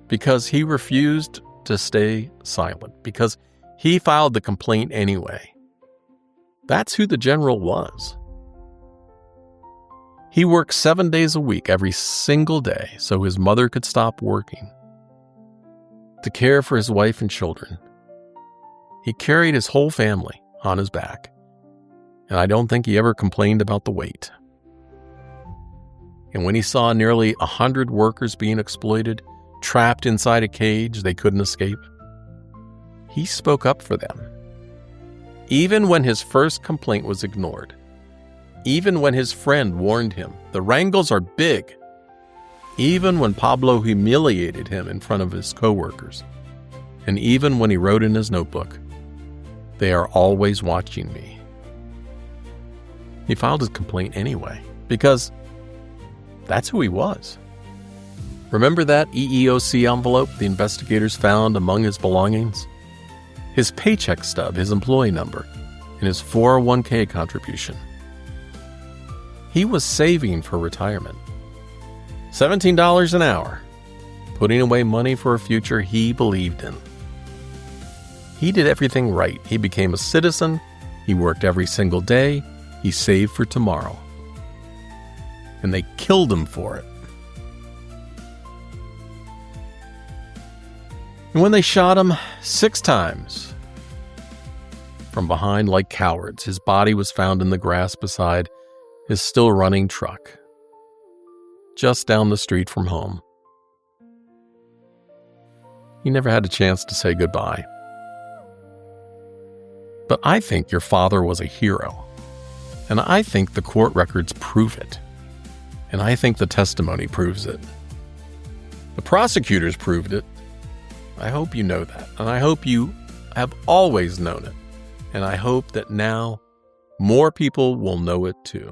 Speaker 1: Because he refused to stay silent. Because he filed the complaint anyway. That's who the general was. He worked 7 days a week every single day so his mother could stop working. To care for his wife and children. He carried his whole family on his back. And I don't think he ever complained about the weight. And when he saw nearly 100 workers being exploited, trapped inside a cage they couldn't escape, he spoke up for them. Even when his first complaint was ignored. Even when his friend warned him, the wrangles are big. Even when Pablo humiliated him in front of his coworkers. And even when he wrote in his notebook, "They are always watching me." He filed his complaint anyway, because that's who he was. Remember that EEOC envelope the investigators found among his belongings? His paycheck stub, his employee number, and his 401k contribution. He was saving for retirement. $17 an hour, putting away money for a future he believed in. He did everything right. He became a citizen. He worked every single day. He saved for tomorrow. And they killed him for it. And when they shot him 6 times, from behind like cowards, his body was found in the grass beside his still running truck, just down the street from home. He never had a chance to say goodbye. But I think your father was a hero. And I think the court records prove it. And I think the testimony proves it. The prosecutors proved it. I hope you know that. And I hope you have always known it. And I hope that now more people will know it too.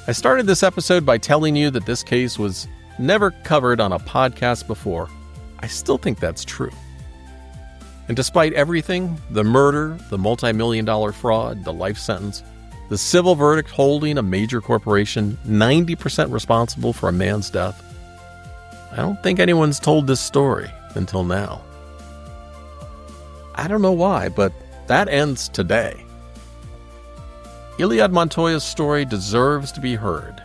Speaker 1: I started this episode by telling you that this case was never covered on a podcast before. I still think that's true. And despite everything, the murder, the multi-million-dollar fraud, the life sentence, the civil verdict holding a major corporation 90% responsible for a man's death, I don't think anyone's told this story until now. I don't know why, but that ends today. Eliud Montoya's story deserves to be heard.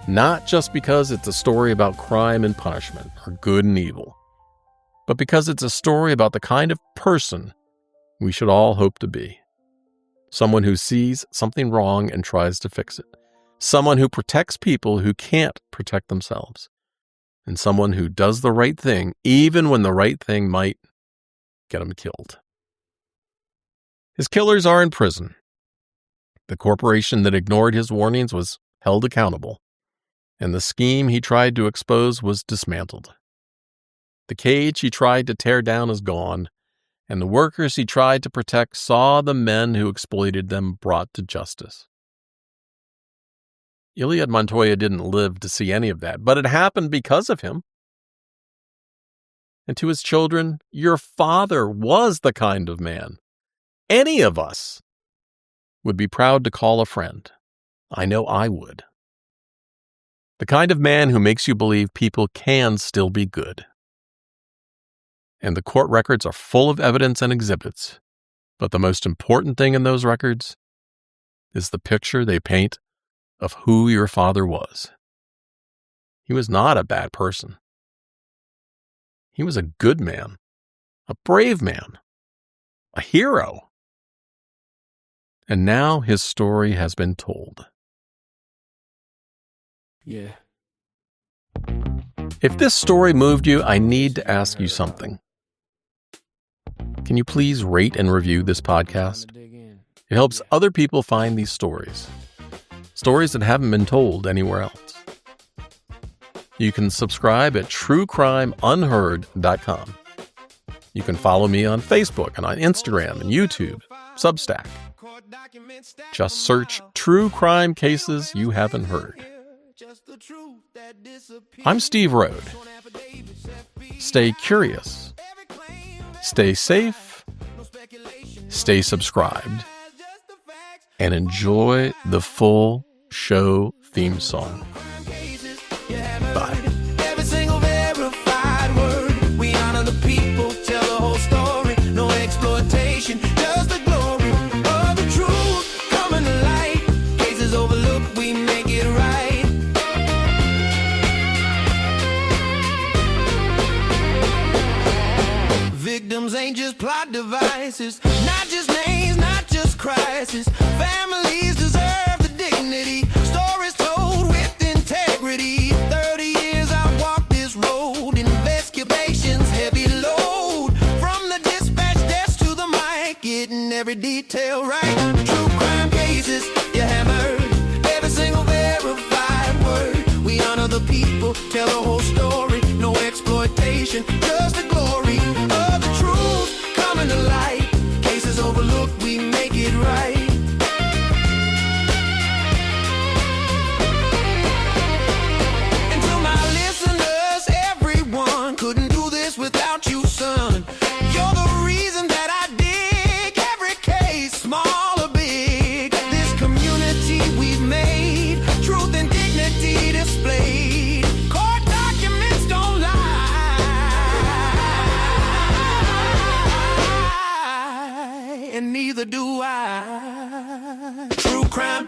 Speaker 1: Not just because it's a story about crime and punishment, or good and evil, but because it's a story about the kind of person we should all hope to be. Someone who sees something wrong and tries to fix it. Someone who protects people who can't protect themselves. And someone who does the right thing, even when the right thing might get him killed. His killers are in prison. The corporation that ignored his warnings was held accountable, and the scheme he tried to expose was dismantled. The cage he tried to tear down is gone, and the workers he tried to protect saw the men who exploited them brought to justice. Eliud Montoya didn't live to see any of that, but it happened because of him. And to his children, your father was the kind of man any of us would be proud to call a friend. I know I would. The kind of man who makes you believe people can still be good. And the court records are full of evidence and exhibits, but the most important thing in those records is the picture they paint of who your father was. He was not a bad person. He was a good man, a brave man, a hero. And now his story has been told.
Speaker 3: Yeah.
Speaker 1: If this story moved you, I need to ask you something. Can you please rate and review this podcast? It helps other people find these stories. Stories that haven't been told anywhere else. You can subscribe at truecrimeunheard.com. You can follow me on Facebook and on Instagram and YouTube, Substack. Just search True Crime Cases You Haven't Heard. I'm Steve Rode. Stay curious. Stay safe. Stay subscribed. And enjoy the full show theme song. Bye.
Speaker 3: Every single verified word. We honor the people, tell the whole story. No exploitation, just the glory of the truth coming to light. Cases overlooked, we make it right. Victims ain't just plot devices, not just names, not just crisis. Families deserve the dignity. Stories told with integrity. 30 years I walked this road. Investigations heavy load. From the dispatch desk to the mic, getting every detail right. True crime cases you haven't heard. Every single verified word. We honor the people, tell the whole story. No exploitation, just the glory of the truth coming to light. Cases overlooked, we make it right. And to my listeners, everyone, couldn't do this without you, son. You're the reason that I dig every case, small or big. This community we've made, truth and dignity displayed. Court documents don't lie, and neither do I. True crime